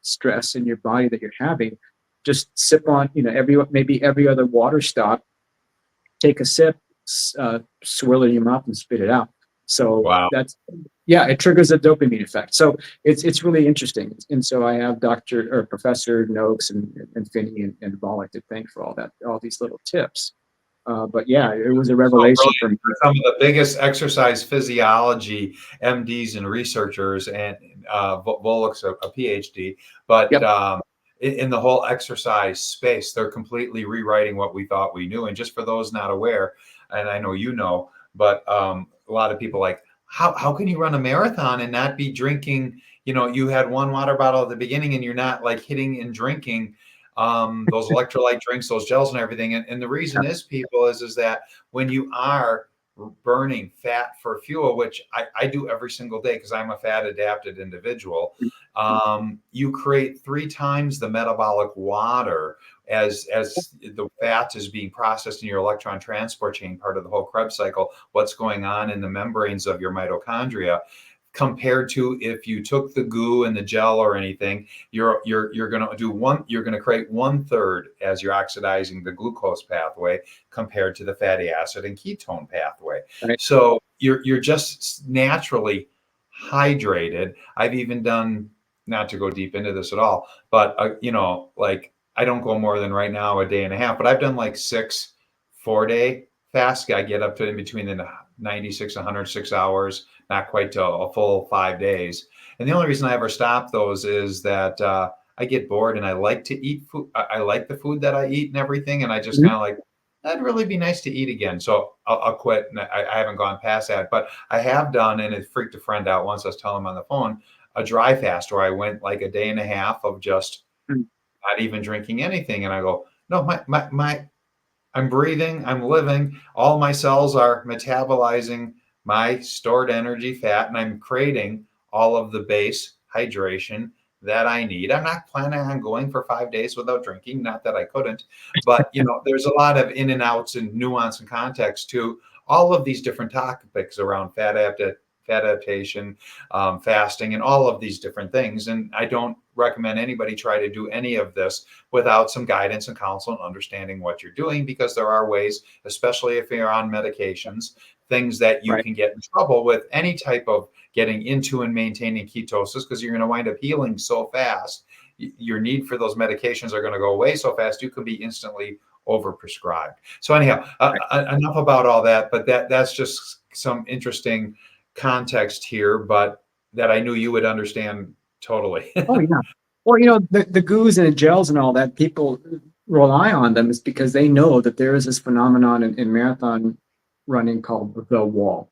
stress in your body that you're having. Just sip on, maybe every other water stop, take a sip, swirl it in your mouth and spit it out. So wow. It triggers a dopamine effect. So it's really interesting. And so I have Professor Noakes and Phinney and Volek to thank for all these little tips. But yeah, it was a revelation for me. Some of the biggest exercise physiology MDs and researchers, and Volek's a PhD, but yep. In the whole exercise space, they're completely rewriting what we thought we knew. And just for those not aware, and I know but a lot of people like, how can you run a marathon and not be drinking? You had one water bottle at the beginning and you're not like hitting and drinking those electrolyte drinks, those gels and everything. And the reason is, people, is that when you are burning fat for fuel, which I do every single day because I'm a fat adapted individual, you create 3 times the metabolic water as the fat is being processed in your electron transport chain, part of the whole Krebs cycle, what's going on in the membranes of your mitochondria, compared to if you took the goo and the gel or anything. You're going to create 1/3 as you're oxidizing the glucose pathway compared to the fatty acid and ketone pathway. Right. So you're just naturally hydrated. I've even done, not to go deep into this at all, but like I don't go more than right now a day and a half, but I've done like 6 4-day fasts. I get up to in between the 96 106 hours, not quite to a full 5 days. And the only reason I ever stop those is that I get bored and I like to eat food. I like the food that I eat and everything. And I just kind of like, that'd really be nice to eat again. So I'll quit. And I haven't gone past that, but I have done, and it freaked a friend out once. I was telling him on the phone, a dry fast where I went like a day and a half of just Mm. not even drinking anything. And I go, no, I'm breathing, I'm living, all my cells are metabolizing my stored energy fat, and I'm creating all of the base hydration that I need. I'm not planning on going for 5 days without drinking, not that I couldn't, but there's a lot of in and outs and nuance and context to all of these different topics around fat adaptation, fasting, and all of these different things. And I don't recommend anybody try to do any of this without some guidance and counsel and understanding what you're doing, because there are ways, especially if you're on medications, things that you Right. can get in trouble with any type of getting into and maintaining ketosis, because you're going to wind up healing so fast. Your need for those medications are going to go away so fast, you can be instantly overprescribed. So anyhow, Right. enough about all that, but that's just some interesting context here, but that I knew you would understand totally. Oh yeah. Well, the goos and the gels and all that, people rely on them is because they know that there is this phenomenon in marathon running called the wall,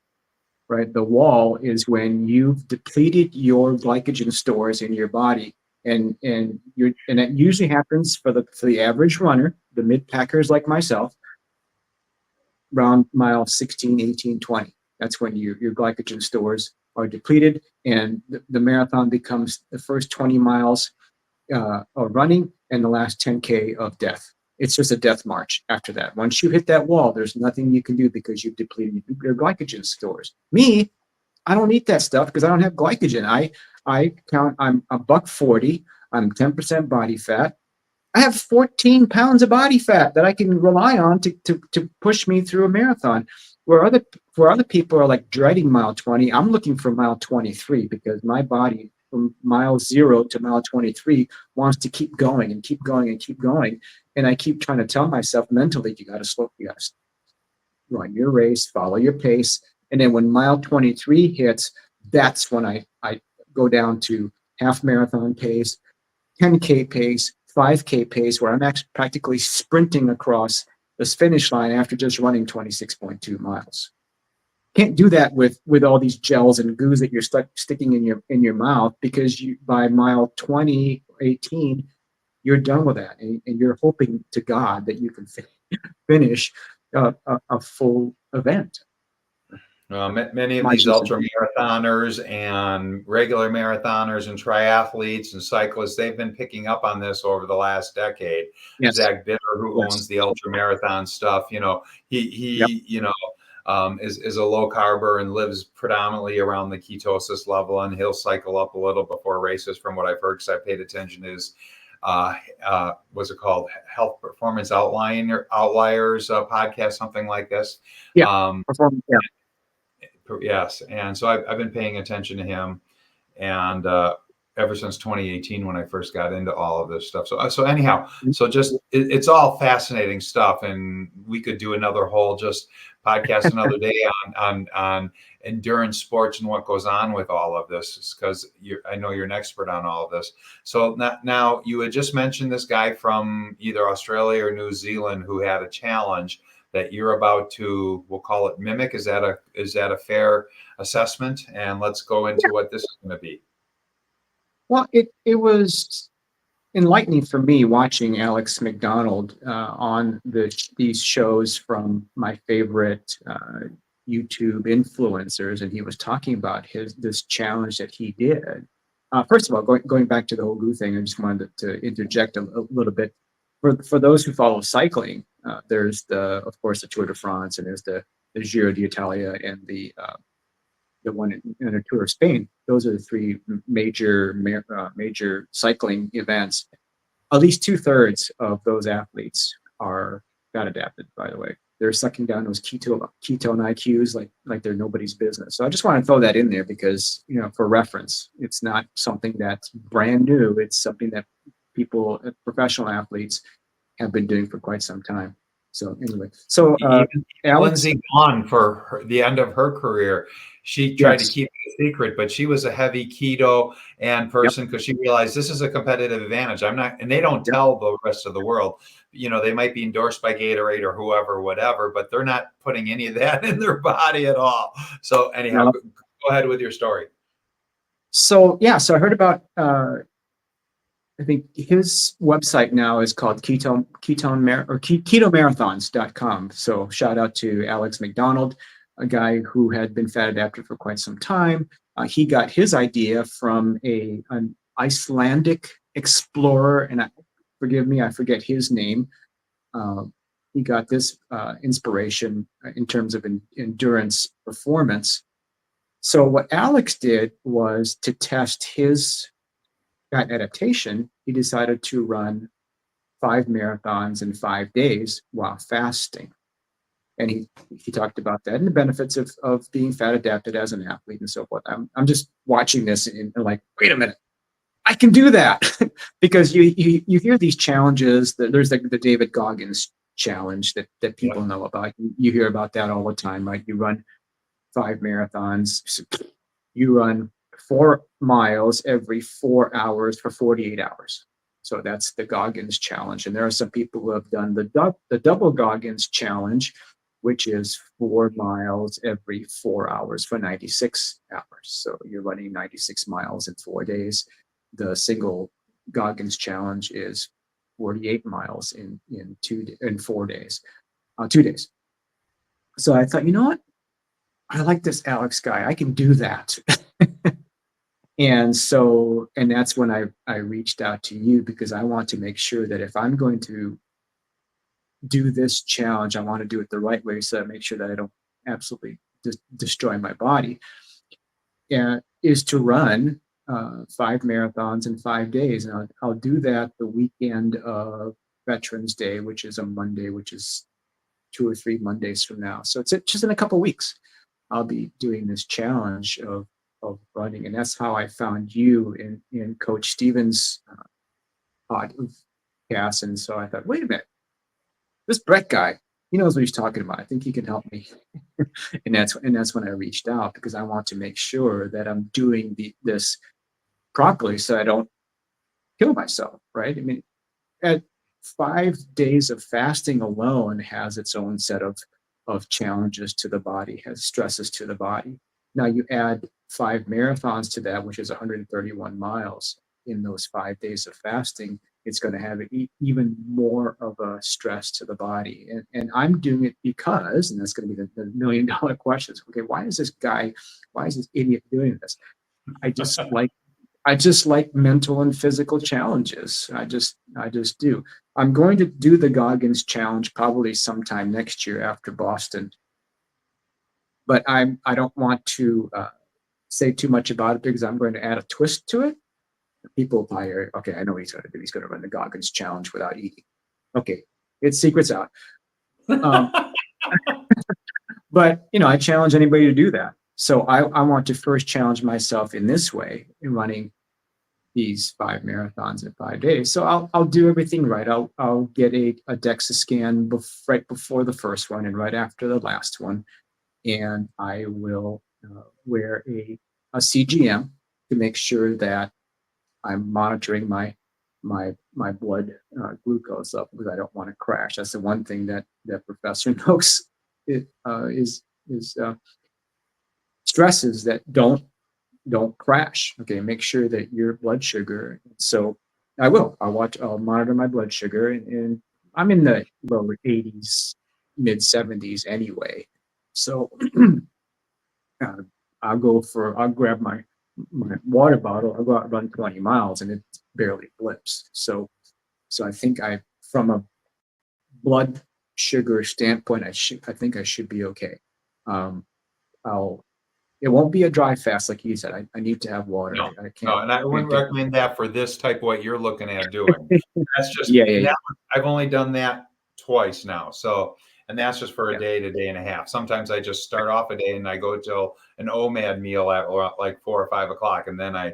right? The wall is when you've depleted your glycogen stores in your body, and it usually happens for the average runner, the mid packers like myself, around mile 16, 18, 20. That's when your glycogen stores are depleted, and the marathon becomes the first 20 miles of running and the last 10K of death. It's just a death march after that. Once you hit that wall, there's nothing you can do because you've depleted your glycogen stores. Me, I don't eat that stuff because I don't have glycogen. I count, I'm a buck 40, I'm 10% body fat. I have 14 pounds of body fat that I can rely on to push me through a marathon. Where other people are like dreading mile 20, I'm looking for mile 23 because my body from mile 0 to mile 23 wants to keep going and keep going and keep going. And I keep trying to tell myself mentally, you got to run your race, follow your pace. And then when mile 23 hits, that's when I go down to half marathon pace, 10K pace, 5K pace, where I'm actually practically sprinting across this finish line after just running 26.2 miles. Can't do that with all these gels and goos that you're sticking in your mouth, because by mile 20, 18, you're done with that, and you're hoping to God that you can finish a full event. Many of My these two ultra cents. marathoners and regular marathoners and triathletes and cyclists, they've been picking up on this over the last decade. Yes. Zach Bitter, who Yes. owns the ultra marathon stuff, Yep. is a low carber and lives predominantly around the ketosis level, and he'll cycle up a little before races, from what I've heard, because I paid attention to his what's it called, Health Performance Outliers podcast, something like this. Yeah. Um, Performance. Yeah. Yes, and so I've been paying attention to him, and ever since 2018 when I first got into all of this stuff. So anyhow, so just it's all fascinating stuff, and we could do another whole just podcast another day on endurance sports and what goes on with all of this, because I know you're an expert on all of this. So now you had just mentioned this guy from either Australia or New Zealand who had a challenge that you're about to, we'll call it mimic. Is that a fair assessment? And let's go into what this is going to be. Well, it was enlightening for me watching Alex McDonald on these shows from my favorite YouTube influencers, and he was talking about this challenge that he did. First of all, going back to the whole glue thing, I just wanted to interject a little bit. For those who follow cycling, there's of course the Tour de France, and there's the Giro d'Italia, and the one in the Tour of Spain. Those are the three major cycling events. At least 2/3 of those athletes are fat adapted, by the way. They're sucking down those ketone IQs like they're nobody's business. So I just want to throw that in there because, for reference, it's not something that's brand new. It's something that people, professional athletes, have been doing for quite some time. So anyway, so Even Alex, Lindsay Vaughn, for the end of her career, she tried to yes, keep it a secret, but she was a heavy keto and yep, person because she realized this is a competitive advantage. I'm not, and they don't yep, tell the rest of the world. They might be endorsed by Gatorade or whoever, whatever, but they're not putting any of that in their body at all. So anyhow, no. go ahead with your story. So yeah, so I heard about. I think his website now is called ketomarathons.com. So shout out to Alex McDonald, a guy who had been fat adapted for quite some time. He got his idea from an Icelandic explorer, and forgive me, I forget his name. Uh, he got this inspiration in terms of endurance performance. So what Alex did was to test his fat adaptation. He decided to run 5 marathons in 5 days while fasting. And he talked about that and the benefits of being fat adapted as an athlete and so forth. I'm just watching this and like, wait a minute, I can do that. Because you hear these challenges. There's the David Goggins challenge that people Yep. know about. You hear about that all the time, right? You run 5 marathons, you run 4 miles every 4 hours for 48 hours. So that's the Goggins challenge. And there are some people who have done the double Goggins challenge, which is 4 miles every 4 hours for 96 hours. So you're running 96 miles in 4 days. The single Goggins challenge is 48 miles in 4 days, 2 days. So I thought, you know what? I like this Alex guy. I can do that. And that's when I reached out to you, because I want to make sure that if I'm going to do this challenge, I want to do it the right way, so I make sure that I don't absolutely destroy my body. And is to run 5 marathons in 5 days, and I'll do that the weekend of Veterans Day, which is a Monday, which is 2 or 3 Mondays from now. So it's just in a couple of weeks. I'll be doing this challenge of running, and that's how I found you in Coach Stevens' podcast. And so I thought, wait a minute, this Brett guy, he knows what he's talking about. I think he can help me. and that's when I reached out, because I want to make sure that I'm doing this properly, so I don't kill myself. Right? I mean, at 5 days of fasting alone has its own set of challenges to the body, has stresses to the body. Now you add 5 marathons to that, which is 131 miles in those 5 days of fasting. It's going to have even more of a stress to the body. And I'm doing it because, and that's going to be the $1 million questions. Okay, why is this idiot doing this? I just like mental and physical challenges. I just do. I'm going to do the Goggins challenge probably sometime next year after Boston, but I don't want to say too much about it, because I'm going to add a twist to it. People probably are, okay, I know what he's going to do. He's going to run the Goggins challenge without eating. Okay, it's secrets out. But I challenge anybody to do that. So I want to first challenge myself in this way, in running these 5 marathons in 5 days. So I'll do everything right. I'll get a DEXA scan right before the first one and right after the last one, and I will wear a CGM to make sure that I'm monitoring my blood glucose up, because I don't want to crash. That's the one thing that Professor Noakes is stresses, that don't crash. Okay, make sure that your blood sugar. So I'll monitor my blood sugar, and I'm in the lower 80s, mid 70s anyway. So I'll grab my water bottle. I'll go out and run 20 miles, and it barely blips. So I think from a blood sugar standpoint, I think I should be okay. It won't be a dry fast like you said. I need to have water. No, I can't. no, and I wouldn't recommend that for this type of what you're looking at doing. That's just, Yeah, and I've only done that twice now. So, and that's just for a yeah. day to day and a half. Sometimes I just start off a day and I go till an OMAD meal at like 4 or 5 o'clock, and then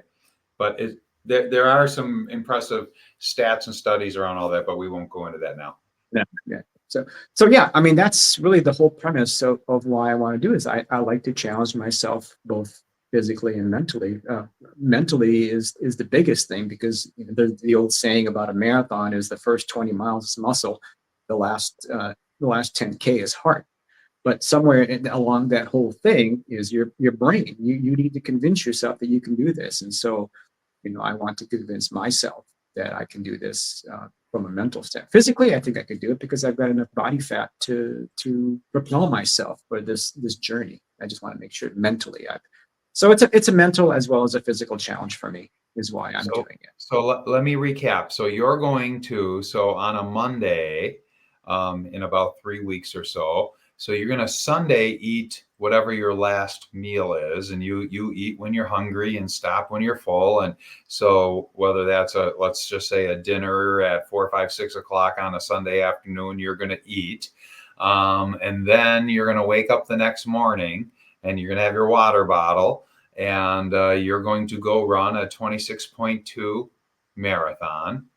but there are some impressive stats and studies around all that, but we won't go into that now. Yeah, yeah. So yeah, I mean, that's really the whole premise of why I want to do is I like to challenge myself both physically and mentally. Mentally is the biggest thing because the old saying about a marathon is the first 20 miles is muscle, the last 10K is heart. But somewhere along that whole thing is your brain. You need to convince yourself that you can do this. And so, I want to convince myself that I can do this from a mental standpoint. Physically, I think I could do it because I've got enough body fat to propel myself for this journey. I just want to make sure mentally so it's a mental as well as a physical challenge for me is why I'm doing it. So let me recap. So you're going to, so on a Monday, in about 3 weeks or so, so you're going to Sunday eat whatever your last meal is, and you eat when you're hungry and stop when you're full. And so whether that's let's just say a dinner at 4, 5, 6 o'clock on a Sunday afternoon, you're going to eat. And then you're going to wake up the next morning and you're going to have your water bottle and you're going to go run a 26.2 marathon.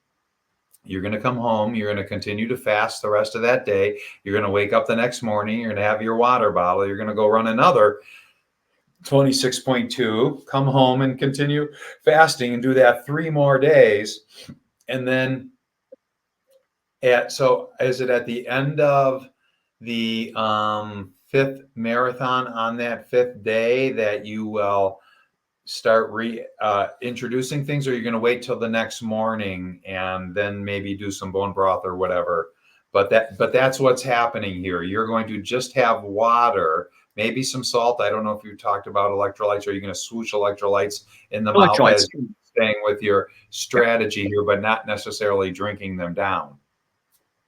You're going to come home. You're going to continue to fast the rest of that day. You're going to wake up the next morning. You're going to have your water bottle. You're going to go run another 26.2, come home and continue fasting and do that 3 more days. And then so is it at the end of the 5th marathon on that 5th day that you will start introducing things, or you're going to wait till the next morning and then maybe do some bone broth or whatever? But that's what's happening here. You're going to just have water, maybe some salt. I don't know if you talked about electrolytes. Are you going to swoosh electrolytes in the mouth as you're staying with your strategy here, but not necessarily drinking them down?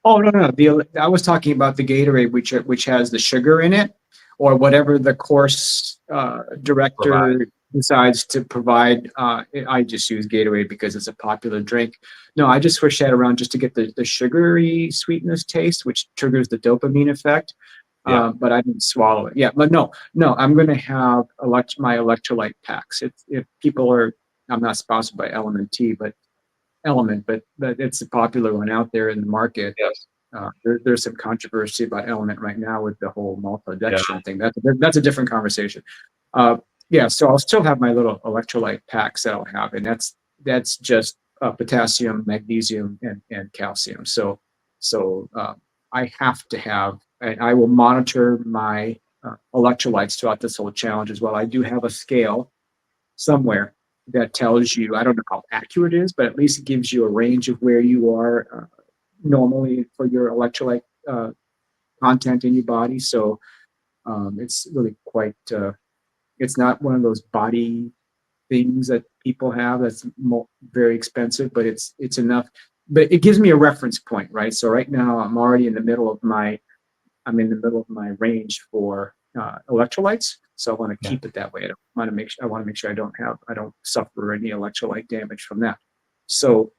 Oh, no. I was talking about the Gatorade, which has the sugar in it, or whatever the course director decides to provide. I just use Gatorade because it's a popular drink. No, I just switch that around just to get the sugary sweetness taste, which triggers the dopamine effect. Yeah. But I didn't swallow it. Yeah, but no, I'm going to have my electrolyte packs. If people are, I'm not sponsored by Element, but it's a popular one out there in the market. Yes. There's some controversy about Element right now with the whole maltodextrin thing. That's a different conversation. Yeah, so I'll still have my little electrolyte packs that I'll have, and that's just potassium, magnesium, and calcium. So I have to have, and I will monitor my electrolytes throughout this whole challenge as well. I do have a scale somewhere that tells you, I don't know how accurate it is, but at least it gives you a range of where you are normally for your electrolyte content in your body. So it's really quite, it's not one of those body things that people have that's very expensive, but it's enough. But it gives me a reference point, right? So right now I'm already in the middle of my range for electrolytes. So I want to keep it that way. I want to make sure I don't suffer any electrolyte damage from that. So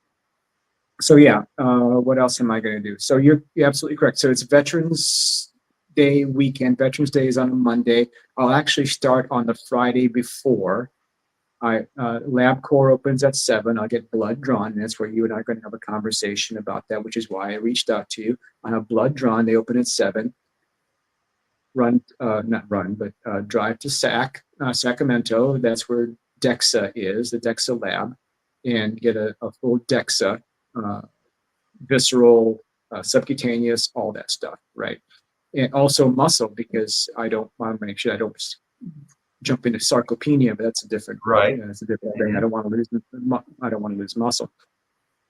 yeah, what else am I going to do? So you're absolutely correct. So it's Veterans Day weekend. Veterans Day is on a Monday. I'll actually start on the Friday before. LabCorp opens at 7. I'll get blood drawn. And that's where you and I are going to have a conversation about that, which is why I reached out to you. I have blood drawn. They open at 7. Drive to Sacramento. That's where DEXA is, the DEXA lab, and get a full DEXA, visceral, subcutaneous, all that stuff, right? And also muscle, because I don't want to make sure I don't jump into sarcopenia, but that's a different that's a different thing. I don't want to lose muscle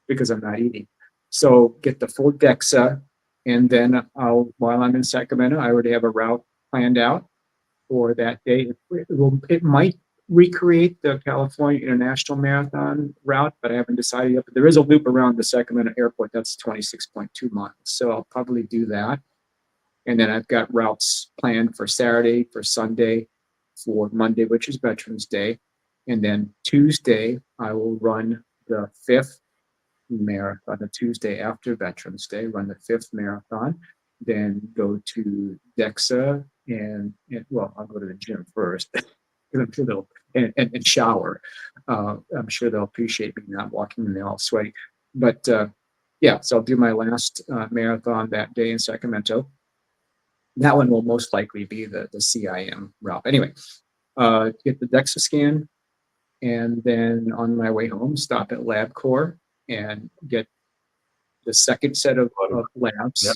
because I'm not eating. So get the full DEXA. And then while I'm in Sacramento, I already have a route planned out for that day. It might recreate the California International Marathon route, but I haven't decided yet. But there is a loop around the Sacramento airport that's 26.2 miles. So I'll probably do that. And then I've got routes planned for Saturday, for Sunday, for Monday, which is Veterans Day. And then Tuesday, I will run the 5th marathon, the Tuesday after Veterans Day, run the 5th marathon, then go to DEXA and I'll go to the gym first because I'm sure they'll and shower. I'm sure they'll appreciate me not walking in there all sweaty. But Yeah, so I'll do my last marathon that day in Sacramento. That one will most likely be the CIM route. Anyway, get the DEXA scan, and then on my way home, stop at LabCorp and get the second set of Yep. labs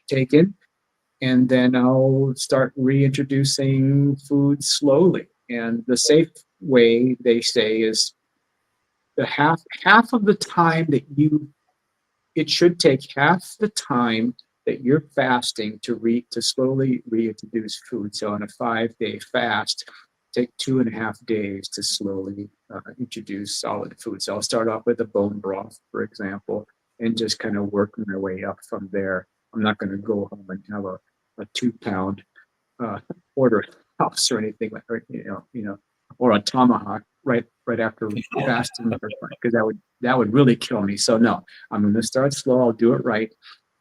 taken. And then I'll start reintroducing food slowly. And the safe way, they say, is the half of the time that it should take half the time that you're fasting to slowly reintroduce food. So on a 5-day fast, take 2.5 days to slowly introduce solid food. So I'll start off with a bone broth, for example, and just kind of work my way up from there. I'm not going to go home and have a 2-pound porterhouse or anything like, or, or a tomahawk right after fasting, because that would really kill me. So no, I'm going to start slow. I'll do it right,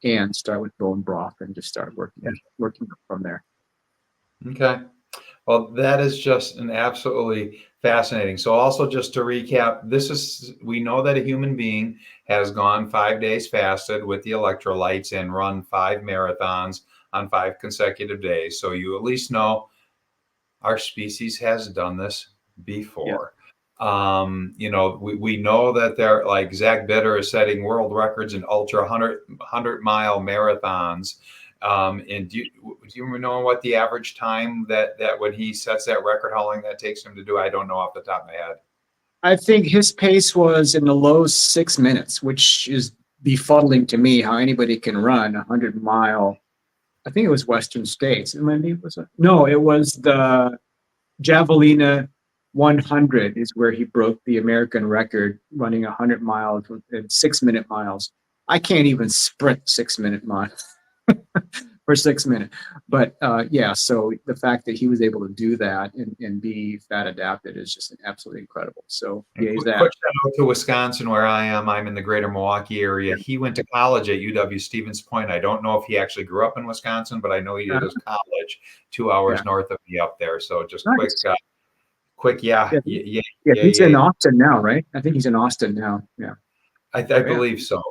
and start with bone broth and just start working from there. Okay. Well, that is just an absolutely fascinating. So also just to recap, we know that a human being has gone 5 days fasted with the electrolytes and run 5 marathons on 5 consecutive days. So you at least know our species has done this before. We know that they're like Zach Bitter is setting world records in ultra 100-mile marathons. And do you know what the average time that when he sets that record, how long that takes him to do? I don't know off the top of my head. I think his pace was in the low 6 minutes, which is befuddling to me how anybody can run 100-mile. I think it was Western States. It was the Javelina 100 is where he broke the American record, running 100 miles in 6-minute miles. I can't even sprint 6-minute miles for 6 minutes. But yeah, so the fact that he was able to do that and be fat adapted is just absolutely incredible. So yeah, Quick shout out to Wisconsin, where I am. I'm in the greater Milwaukee area. Yeah. He went to college at UW Stevens Point. I don't know if he actually grew up in Wisconsin, but I know he did his college 2 hours north of me up there. So just nice. quick, yeah. He's in Austin now, right? I think he's in Austin now. Yeah, I believe so.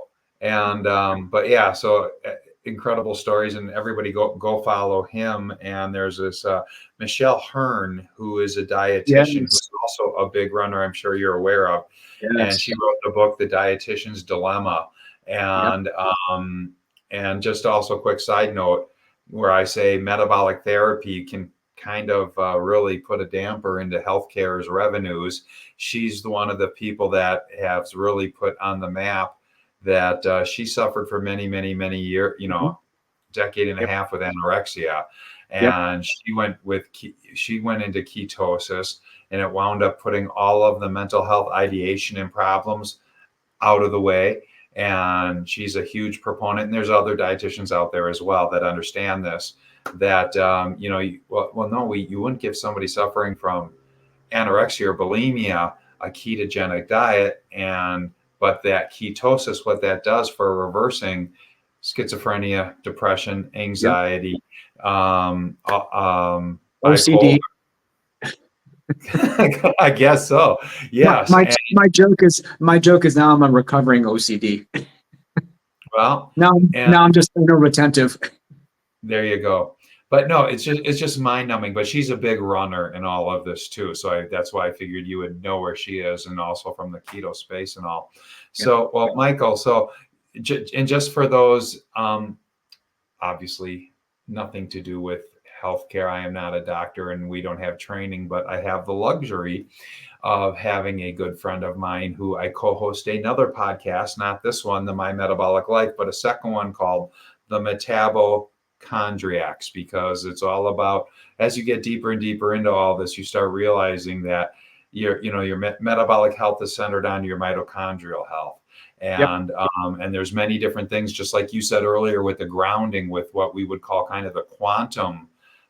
And but yeah, so incredible stories, and everybody go follow him. And there's this Michelle Hearn, who is a dietitian, who's also a big runner, I'm sure you're aware of. And she wrote the book The Dietitian's Dilemma. And and just also a quick side note, where I say metabolic therapy can kind of really put a damper into healthcare's revenues. She's one of the people that has really put on the map that she suffered for many years, decade and a half with anorexia. And she went into ketosis, and it wound up putting all of the mental health ideation and problems out of the way. And she's a huge proponent. And there's other dietitians out there as well that understand this, that, you wouldn't give somebody suffering from anorexia or bulimia a ketogenic diet. But that ketosis, what that does for reversing schizophrenia, depression, anxiety, OCD. I guess so. Yes. My joke is now I'm a recovering OCD. Well, now I'm just retentive. There you go. But no, it's just mind numbing. But she's a big runner in all of this too. So that's why I figured you would know where she is, and also from the keto space and all. So, well, Michael, and just for those, obviously nothing to do with healthcare. I am not a doctor and we don't have training, but I have the luxury of having a good friend of mine who I co-host another podcast, not this one, the My Metabolic Life, but a second one called The Metabochondriacs, because it's all about, as you get deeper and deeper into all this, you start realizing that your metabolic health is centered on your mitochondrial health. And and there's many different things, just like you said earlier, with the grounding, with what we would call kind of the quantum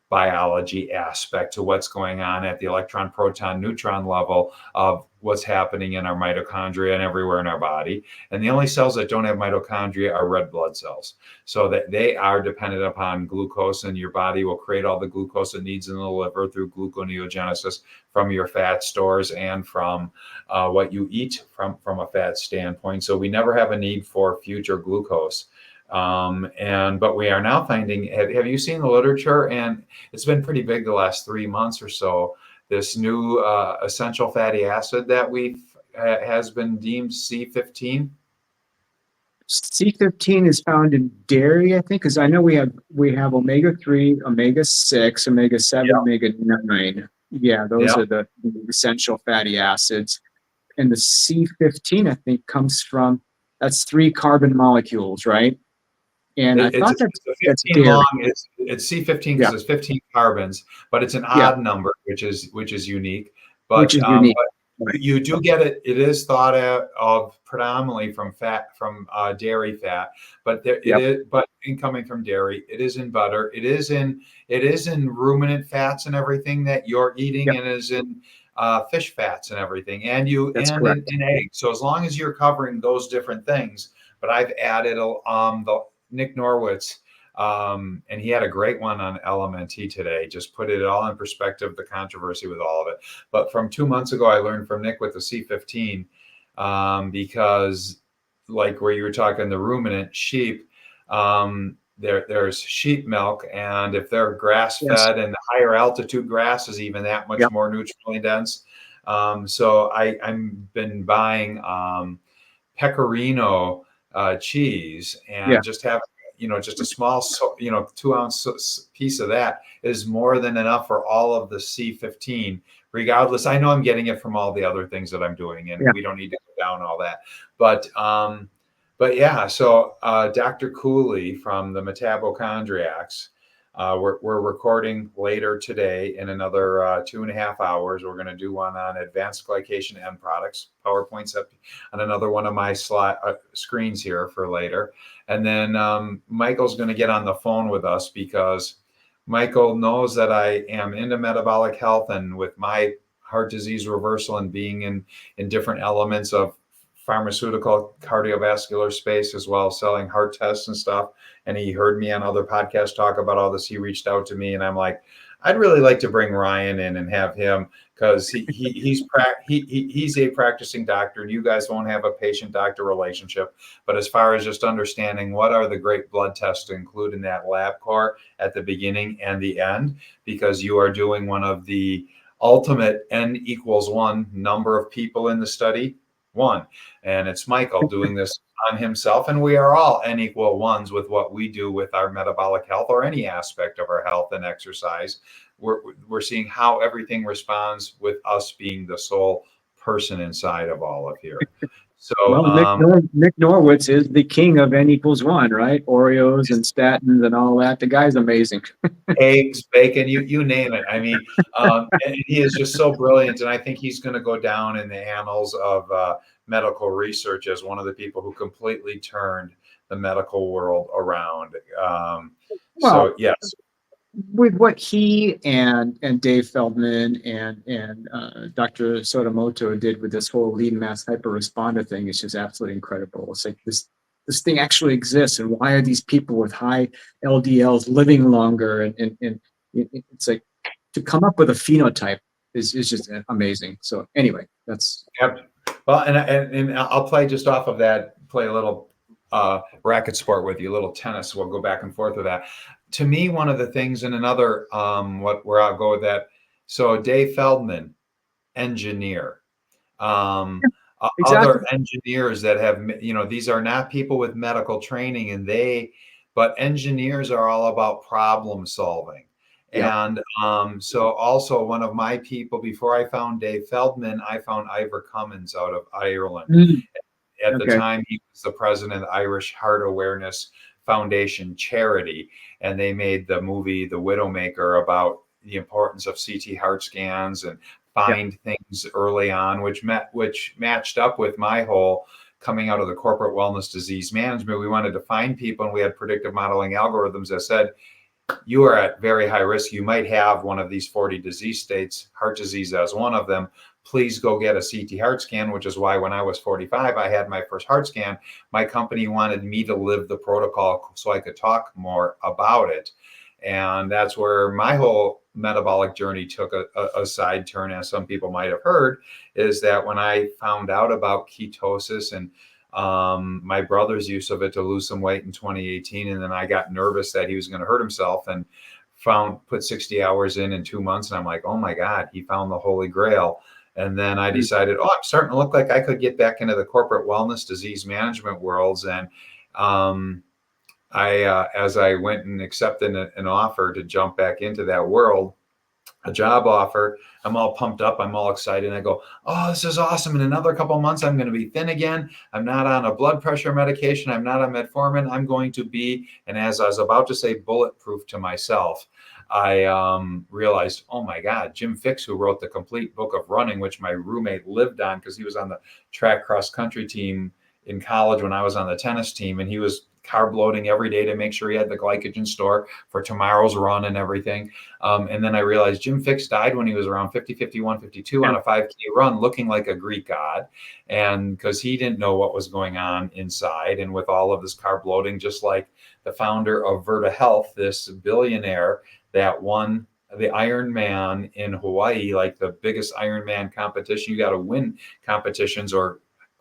biology aspect to what's going on at the electron, proton, neutron level of what's happening in our mitochondria and everywhere in our body. And the only cells that don't have mitochondria are red blood cells. So that they are dependent upon glucose, and your body will create all the glucose it needs in the liver through gluconeogenesis from your fat stores and from what you eat from a fat standpoint. So we never have a need for future glucose. But we are now finding, have you seen the literature? And it's been pretty big the last 3 months or so, this new essential fatty acid that has been deemed C15. C15 is found in dairy, I think, because I know we have omega-3, omega-6, omega-7, Yeah. omega-9. Yeah, those Yeah. are the essential fatty acids. And the C15, I think, comes from, that's 3 carbon molecules, right? And I thought that's 15 dairy. long. It's C15 because Yeah. it's 15 carbons, but it's an Yeah. odd number, which is unique. Which is unique. But you do get it. It is thought of predominantly from dairy fat, but it is. But incoming from dairy, it is in butter. It is in ruminant fats and everything that you're eating, and is in fish fats and everything, and in eggs. So as long as you're covering those different things, but I've added the Nick Norwitz, and he had a great one on LMNT today. Just put it all in perspective, the controversy with all of it. But from 2 months ago, I learned from Nick with the C15, because like where you were talking, the ruminant sheep, there's sheep milk, and if they're grass fed, and the higher altitude grass is even that much more nutritionally dense. So I've been buying pecorino cheese, and just have, just a small, 2-ounce piece of that is more than enough for all of the C15, regardless. I know I'm getting it from all the other things that I'm doing, and we don't need to go down all that. But yeah, so Dr. Cooley from the Metabochondriacs, we're recording later today in another 2.5 hours. We're going to do one on advanced glycation end products. PowerPoint's up on another one of my screens here for later. And then Michael's going to get on the phone with us, because Michael knows that I am into metabolic health, and with my heart disease reversal and being in different elements of pharmaceutical cardiovascular space, as well as selling heart tests and stuff. And he heard me on other podcasts talk about all this. He reached out to me, and I'm like, I'd really like to bring Ryan in and have him, because he's a practicing doctor, and you guys won't have a patient-doctor relationship. But as far as just understanding what are the great blood tests to include in that lab core at the beginning and the end, because you are doing one of the ultimate N equals 1 number of people in the study, 1. And it's Michael doing this on himself, and we are all N equal 1s with what we do with our metabolic health, or any aspect of our health and exercise. We're seeing how everything responds with us being the sole person inside of all of here. So Nick Norwitz is the king of N equals 1, right? Oreos and statins and all that. The guy's amazing. Eggs, bacon, you name it. I mean, and he is just so brilliant, and I think he's going to go down in the annals of medical research as one of the people who completely turned the medical world around. So yes, with what he and Dave Feldman and Dr. Sotomoto did with this whole lean mass hyperresponder thing, is just absolutely incredible. It's like this thing actually exists, and why are these people with high LDLs living longer? And it's like, to come up with a phenotype is just amazing. So anyway, that's well, and I'll play just off of that, play a little racket sport with you, a little tennis. We'll go back and forth with that. To me, one of the things, and another where I'll go with that. So Dave Feldman, engineer. Exactly. Other engineers that have, these are not people with medical training, but engineers are all about problem solving. And so also one of my people, before I found Dave Feldman, I found Ivor Cummins out of Ireland. At the time, he was the president of the Irish Heart Awareness Foundation charity, and they made the movie The Widowmaker about the importance of CT heart scans and find things early on, which matched up with my whole coming out of the corporate wellness disease management. We wanted to find people, and we had predictive modeling algorithms that said, you are at very high risk. You might have one of these 40 disease states, heart disease as one of them. Please go get a CT heart scan, which is why when I was 45, I had my first heart scan. My company wanted me to live the protocol so I could talk more about it. And that's where my whole metabolic journey took a side turn, as some people might have heard, is that when I found out about ketosis and my brother's use of it to lose some weight in 2018, and then I got nervous that he was going to hurt himself, and put 60 hours in 2 months, and I'm like, oh my God, he found the Holy Grail. And then I decided, I'm starting to look like I could get back into the corporate wellness disease management worlds. And as I went and accepted an offer to jump back into that world, a job offer, I'm all pumped up. I'm all excited. I go, oh, this is awesome. In another couple of months, I'm going to be thin again. I'm not on a blood pressure medication. I'm not on metformin. I'm going to be, and as I was about to say, bulletproof to myself, I realized, oh my God, Jim Fixx, who wrote the complete book of running, which my roommate lived on because he was on the track cross country team in college when I was on the tennis team, and he was carb loading every day to make sure he had the glycogen store for tomorrow's run and everything. And then I realized Jim Fixx died when he was around 50, 51, 52 on a 5K run, looking like a Greek god. And because he didn't know what was going on inside. And with all of this carb loading, just like the founder of Virta Health, this billionaire that won the Ironman in Hawaii, like the biggest Ironman competition, you got to win competitions or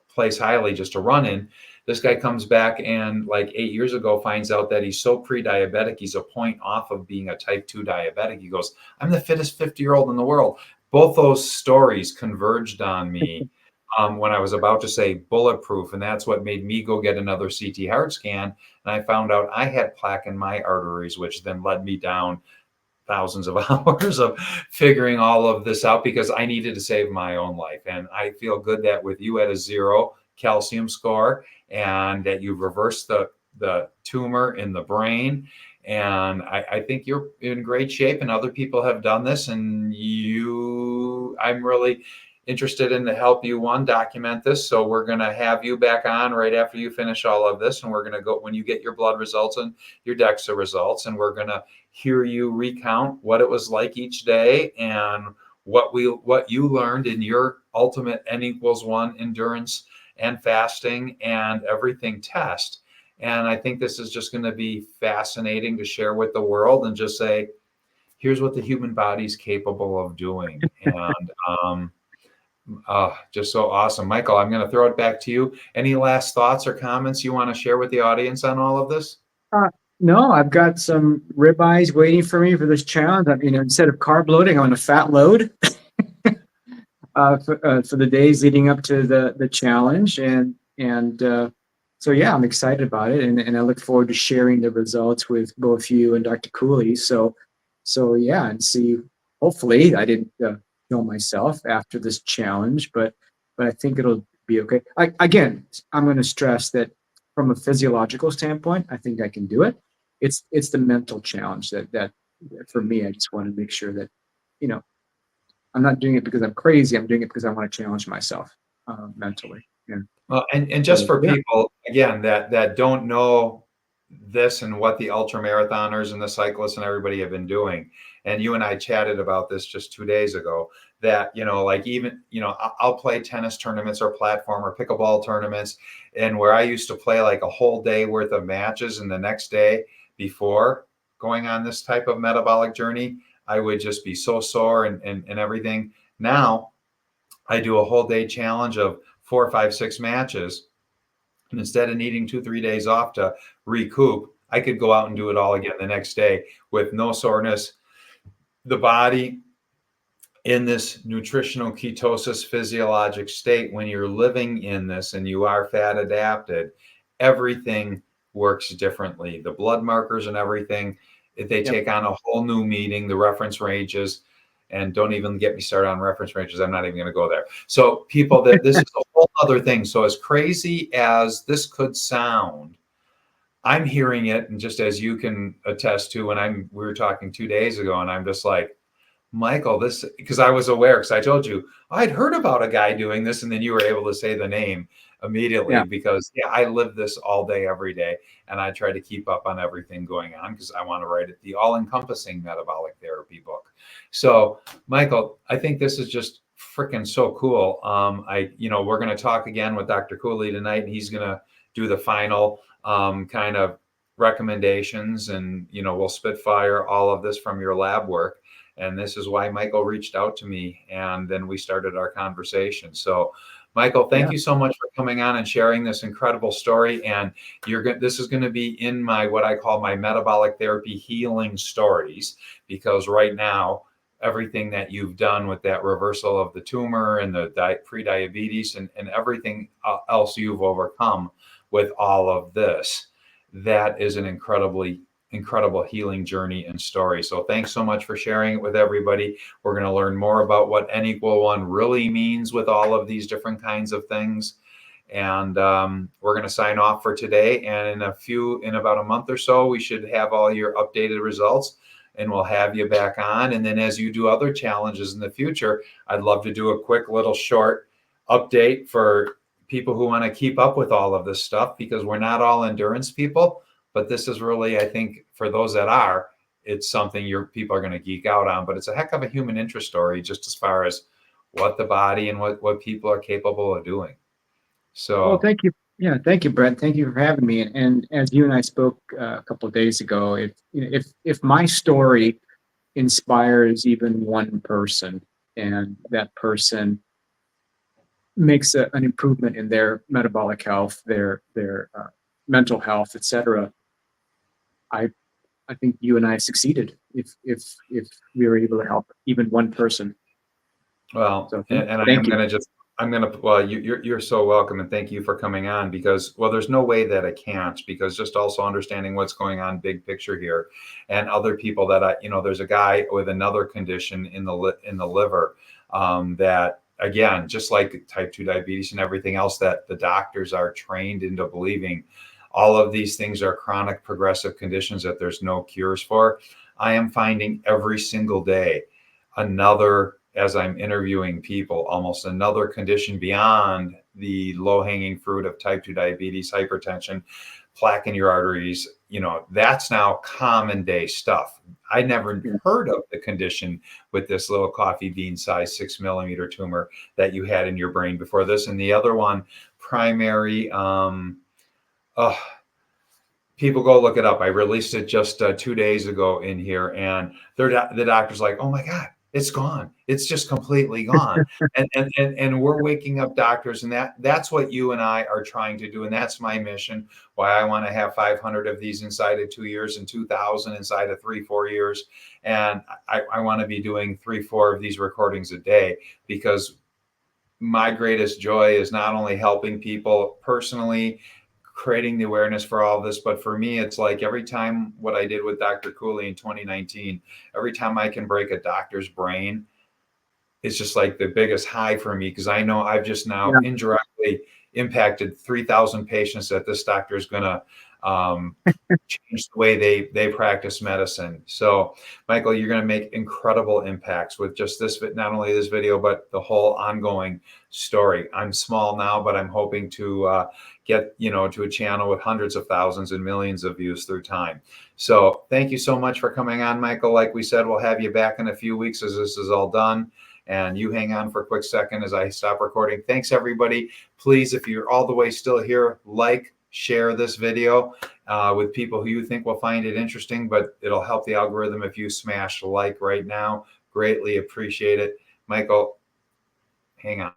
place highly just to run in. This guy comes back and like 8 years ago finds out that he's so pre-diabetic, he's a point off of being a type 2 diabetic. He goes, I'm the fittest 50-year-old in the world. Both those stories converged on me when I was about to say bulletproof. And that's what made me go get another CT heart scan. And I found out I had plaque in my arteries, which then led me down thousands of hours of figuring all of this out because I needed to save my own life. And I feel good that with you at a 0 calcium score and that you've reversed the tumor in the brain. And I think you're in great shape, and other people have done this, and I'm really interested in to help you document this. So we're going to have you back on right after you finish all of this. And we're going to go when you get your blood results and your DEXA results, and we're going to hear you recount what it was like each day and what you learned in your ultimate N=1 endurance and fasting and everything test. And I think this is just going to be fascinating to share with the world and just say, here's what the human body's capable of doing. And just so awesome. Michael, I'm going to throw it back to you. Any last thoughts or comments you want to share with the audience on all of this? No, I've got some ribeyes waiting for me for this challenge. I mean, instead of carb loading, I'm on a fat load for the days leading up to the challenge. And so, yeah, I'm excited about it. And I look forward to sharing the results with both you and Dr. Cooley. So yeah, and see, hopefully I didn't kill myself after this challenge, but I think it'll be okay. Again, I'm going to stress that from a physiological standpoint, I think I can do it. It's the mental challenge that for me, I just want to make sure that, I'm not doing it because I'm crazy. I'm doing it because I want to challenge myself mentally. Yeah. Well, and just for people, again, that don't know this and what the ultra marathoners and the cyclists and everybody have been doing. And you and I chatted about this just 2 days ago, that, like even, I'll play tennis tournaments or platform or pickleball tournaments. And where I used to play like a whole day worth of matches, and the next day before going on this type of metabolic journey, I would just be so sore and everything. Now I do a whole day challenge of 4, 5, 6 matches. And instead of needing 2-3 days off to recoup, I could go out and do it all again the next day with no soreness. The body in this nutritional ketosis physiologic state, when you're living in this and you are fat adapted, everything works differently. The blood markers and everything, they take on a whole new meaning, the reference ranges. And don't even get me started on reference ranges. I'm not even going to go there. So people, that this is a whole other thing. So as crazy as this could sound, I'm hearing it, and just as you can attest to, we were talking 2 days ago, and I'm just like, Michael, because I was aware, because I told you I'd heard about a guy doing this, and then you were able to say the name. immediately Yeah. because I live this all day, every day. And I try to keep up on everything going on because I want to write it, the all-encompassing metabolic therapy book. So, Michael, I think this is just freaking so cool. We're going to talk again with Dr. Cooley tonight, and he's going to do the final kind of recommendations, and we'll spitfire all of this from your lab work. And this is why Michael reached out to me, and then we started our conversation. So, Michael, thank you so much for coming on and sharing this incredible story. And this is going to be in my, what I call my metabolic therapy healing stories, because right now, everything that you've done with that reversal of the tumor and the pre-diabetes and everything else you've overcome with all of this, that is an incredible healing journey and story. So thanks so much for sharing it with everybody. We're going to learn more about what N equal 1 really means with all of these different kinds of things. And we're going to sign off for today. And in about a month or so, we should have all your updated results, and we'll have you back on. And then as you do other challenges in the future, I'd love to do a quick little short update for people who want to keep up with all of this stuff, because we're not all endurance people. But this is really, I think, for those that are, it's something people are going to geek out on. But it's a heck of a human interest story, just as far as what the body and what people are capable of doing. So, well, thank you. Yeah, thank you, Brett. Thank you for having me. And as you and I spoke a couple of days ago, if my story inspires even one person, and that person makes an improvement in their metabolic health, their mental health, etc., I think you and I succeeded if we were able to help even one person. Well, So, you're so welcome, and thank you for coming on, because, well, there's no way that I can't, because just also understanding what's going on big picture here, and other people that there's a guy with another condition in the liver that, again, just like type 2 diabetes and everything else, that the doctors are trained into believing all of these things are chronic progressive conditions that there's no cures for. I am finding every single day as I'm interviewing people, almost another condition beyond the low-hanging fruit of type 2 diabetes, hypertension, plaque in your arteries. That's now common day stuff. I never heard of the condition with this little coffee bean size 6-millimeter tumor that you had in your brain before this. And the other one, primary, people go look it up. I released it just 2 days ago in here, and the doctor's like, "Oh my God, it's gone. It's just completely gone." and we're waking up doctors, and that's what you and I are trying to do, and that's my mission. Why I want to have 500 of these inside of 2 years, and 2,000 inside of 3-4 years, and I want to be doing 3-4 of these recordings a day, because my greatest joy is not only helping people personally, creating the awareness for all of this, but for me, it's like every time, what I did with Dr. Cooley in 2019, every time I can break a doctor's brain, it's just like the biggest high for me, because I know I've just now indirectly impacted 3,000 patients that this doctor is going to change the way they practice medicine. So, Michael, you're going to make incredible impacts with just this, not only this video, but the whole ongoing story. I'm small now, but I'm hoping to get to a channel with hundreds of thousands and millions of views through time. So thank you so much for coming on, Michael. Like we said, we'll have you back in a few weeks as this is all done. And you hang on for a quick second as I stop recording. Thanks, everybody. Please, if you're all the way still here, share this video with people who you think will find it interesting, but it'll help the algorithm if you smash like right now. Greatly appreciate it. Michael, hang on.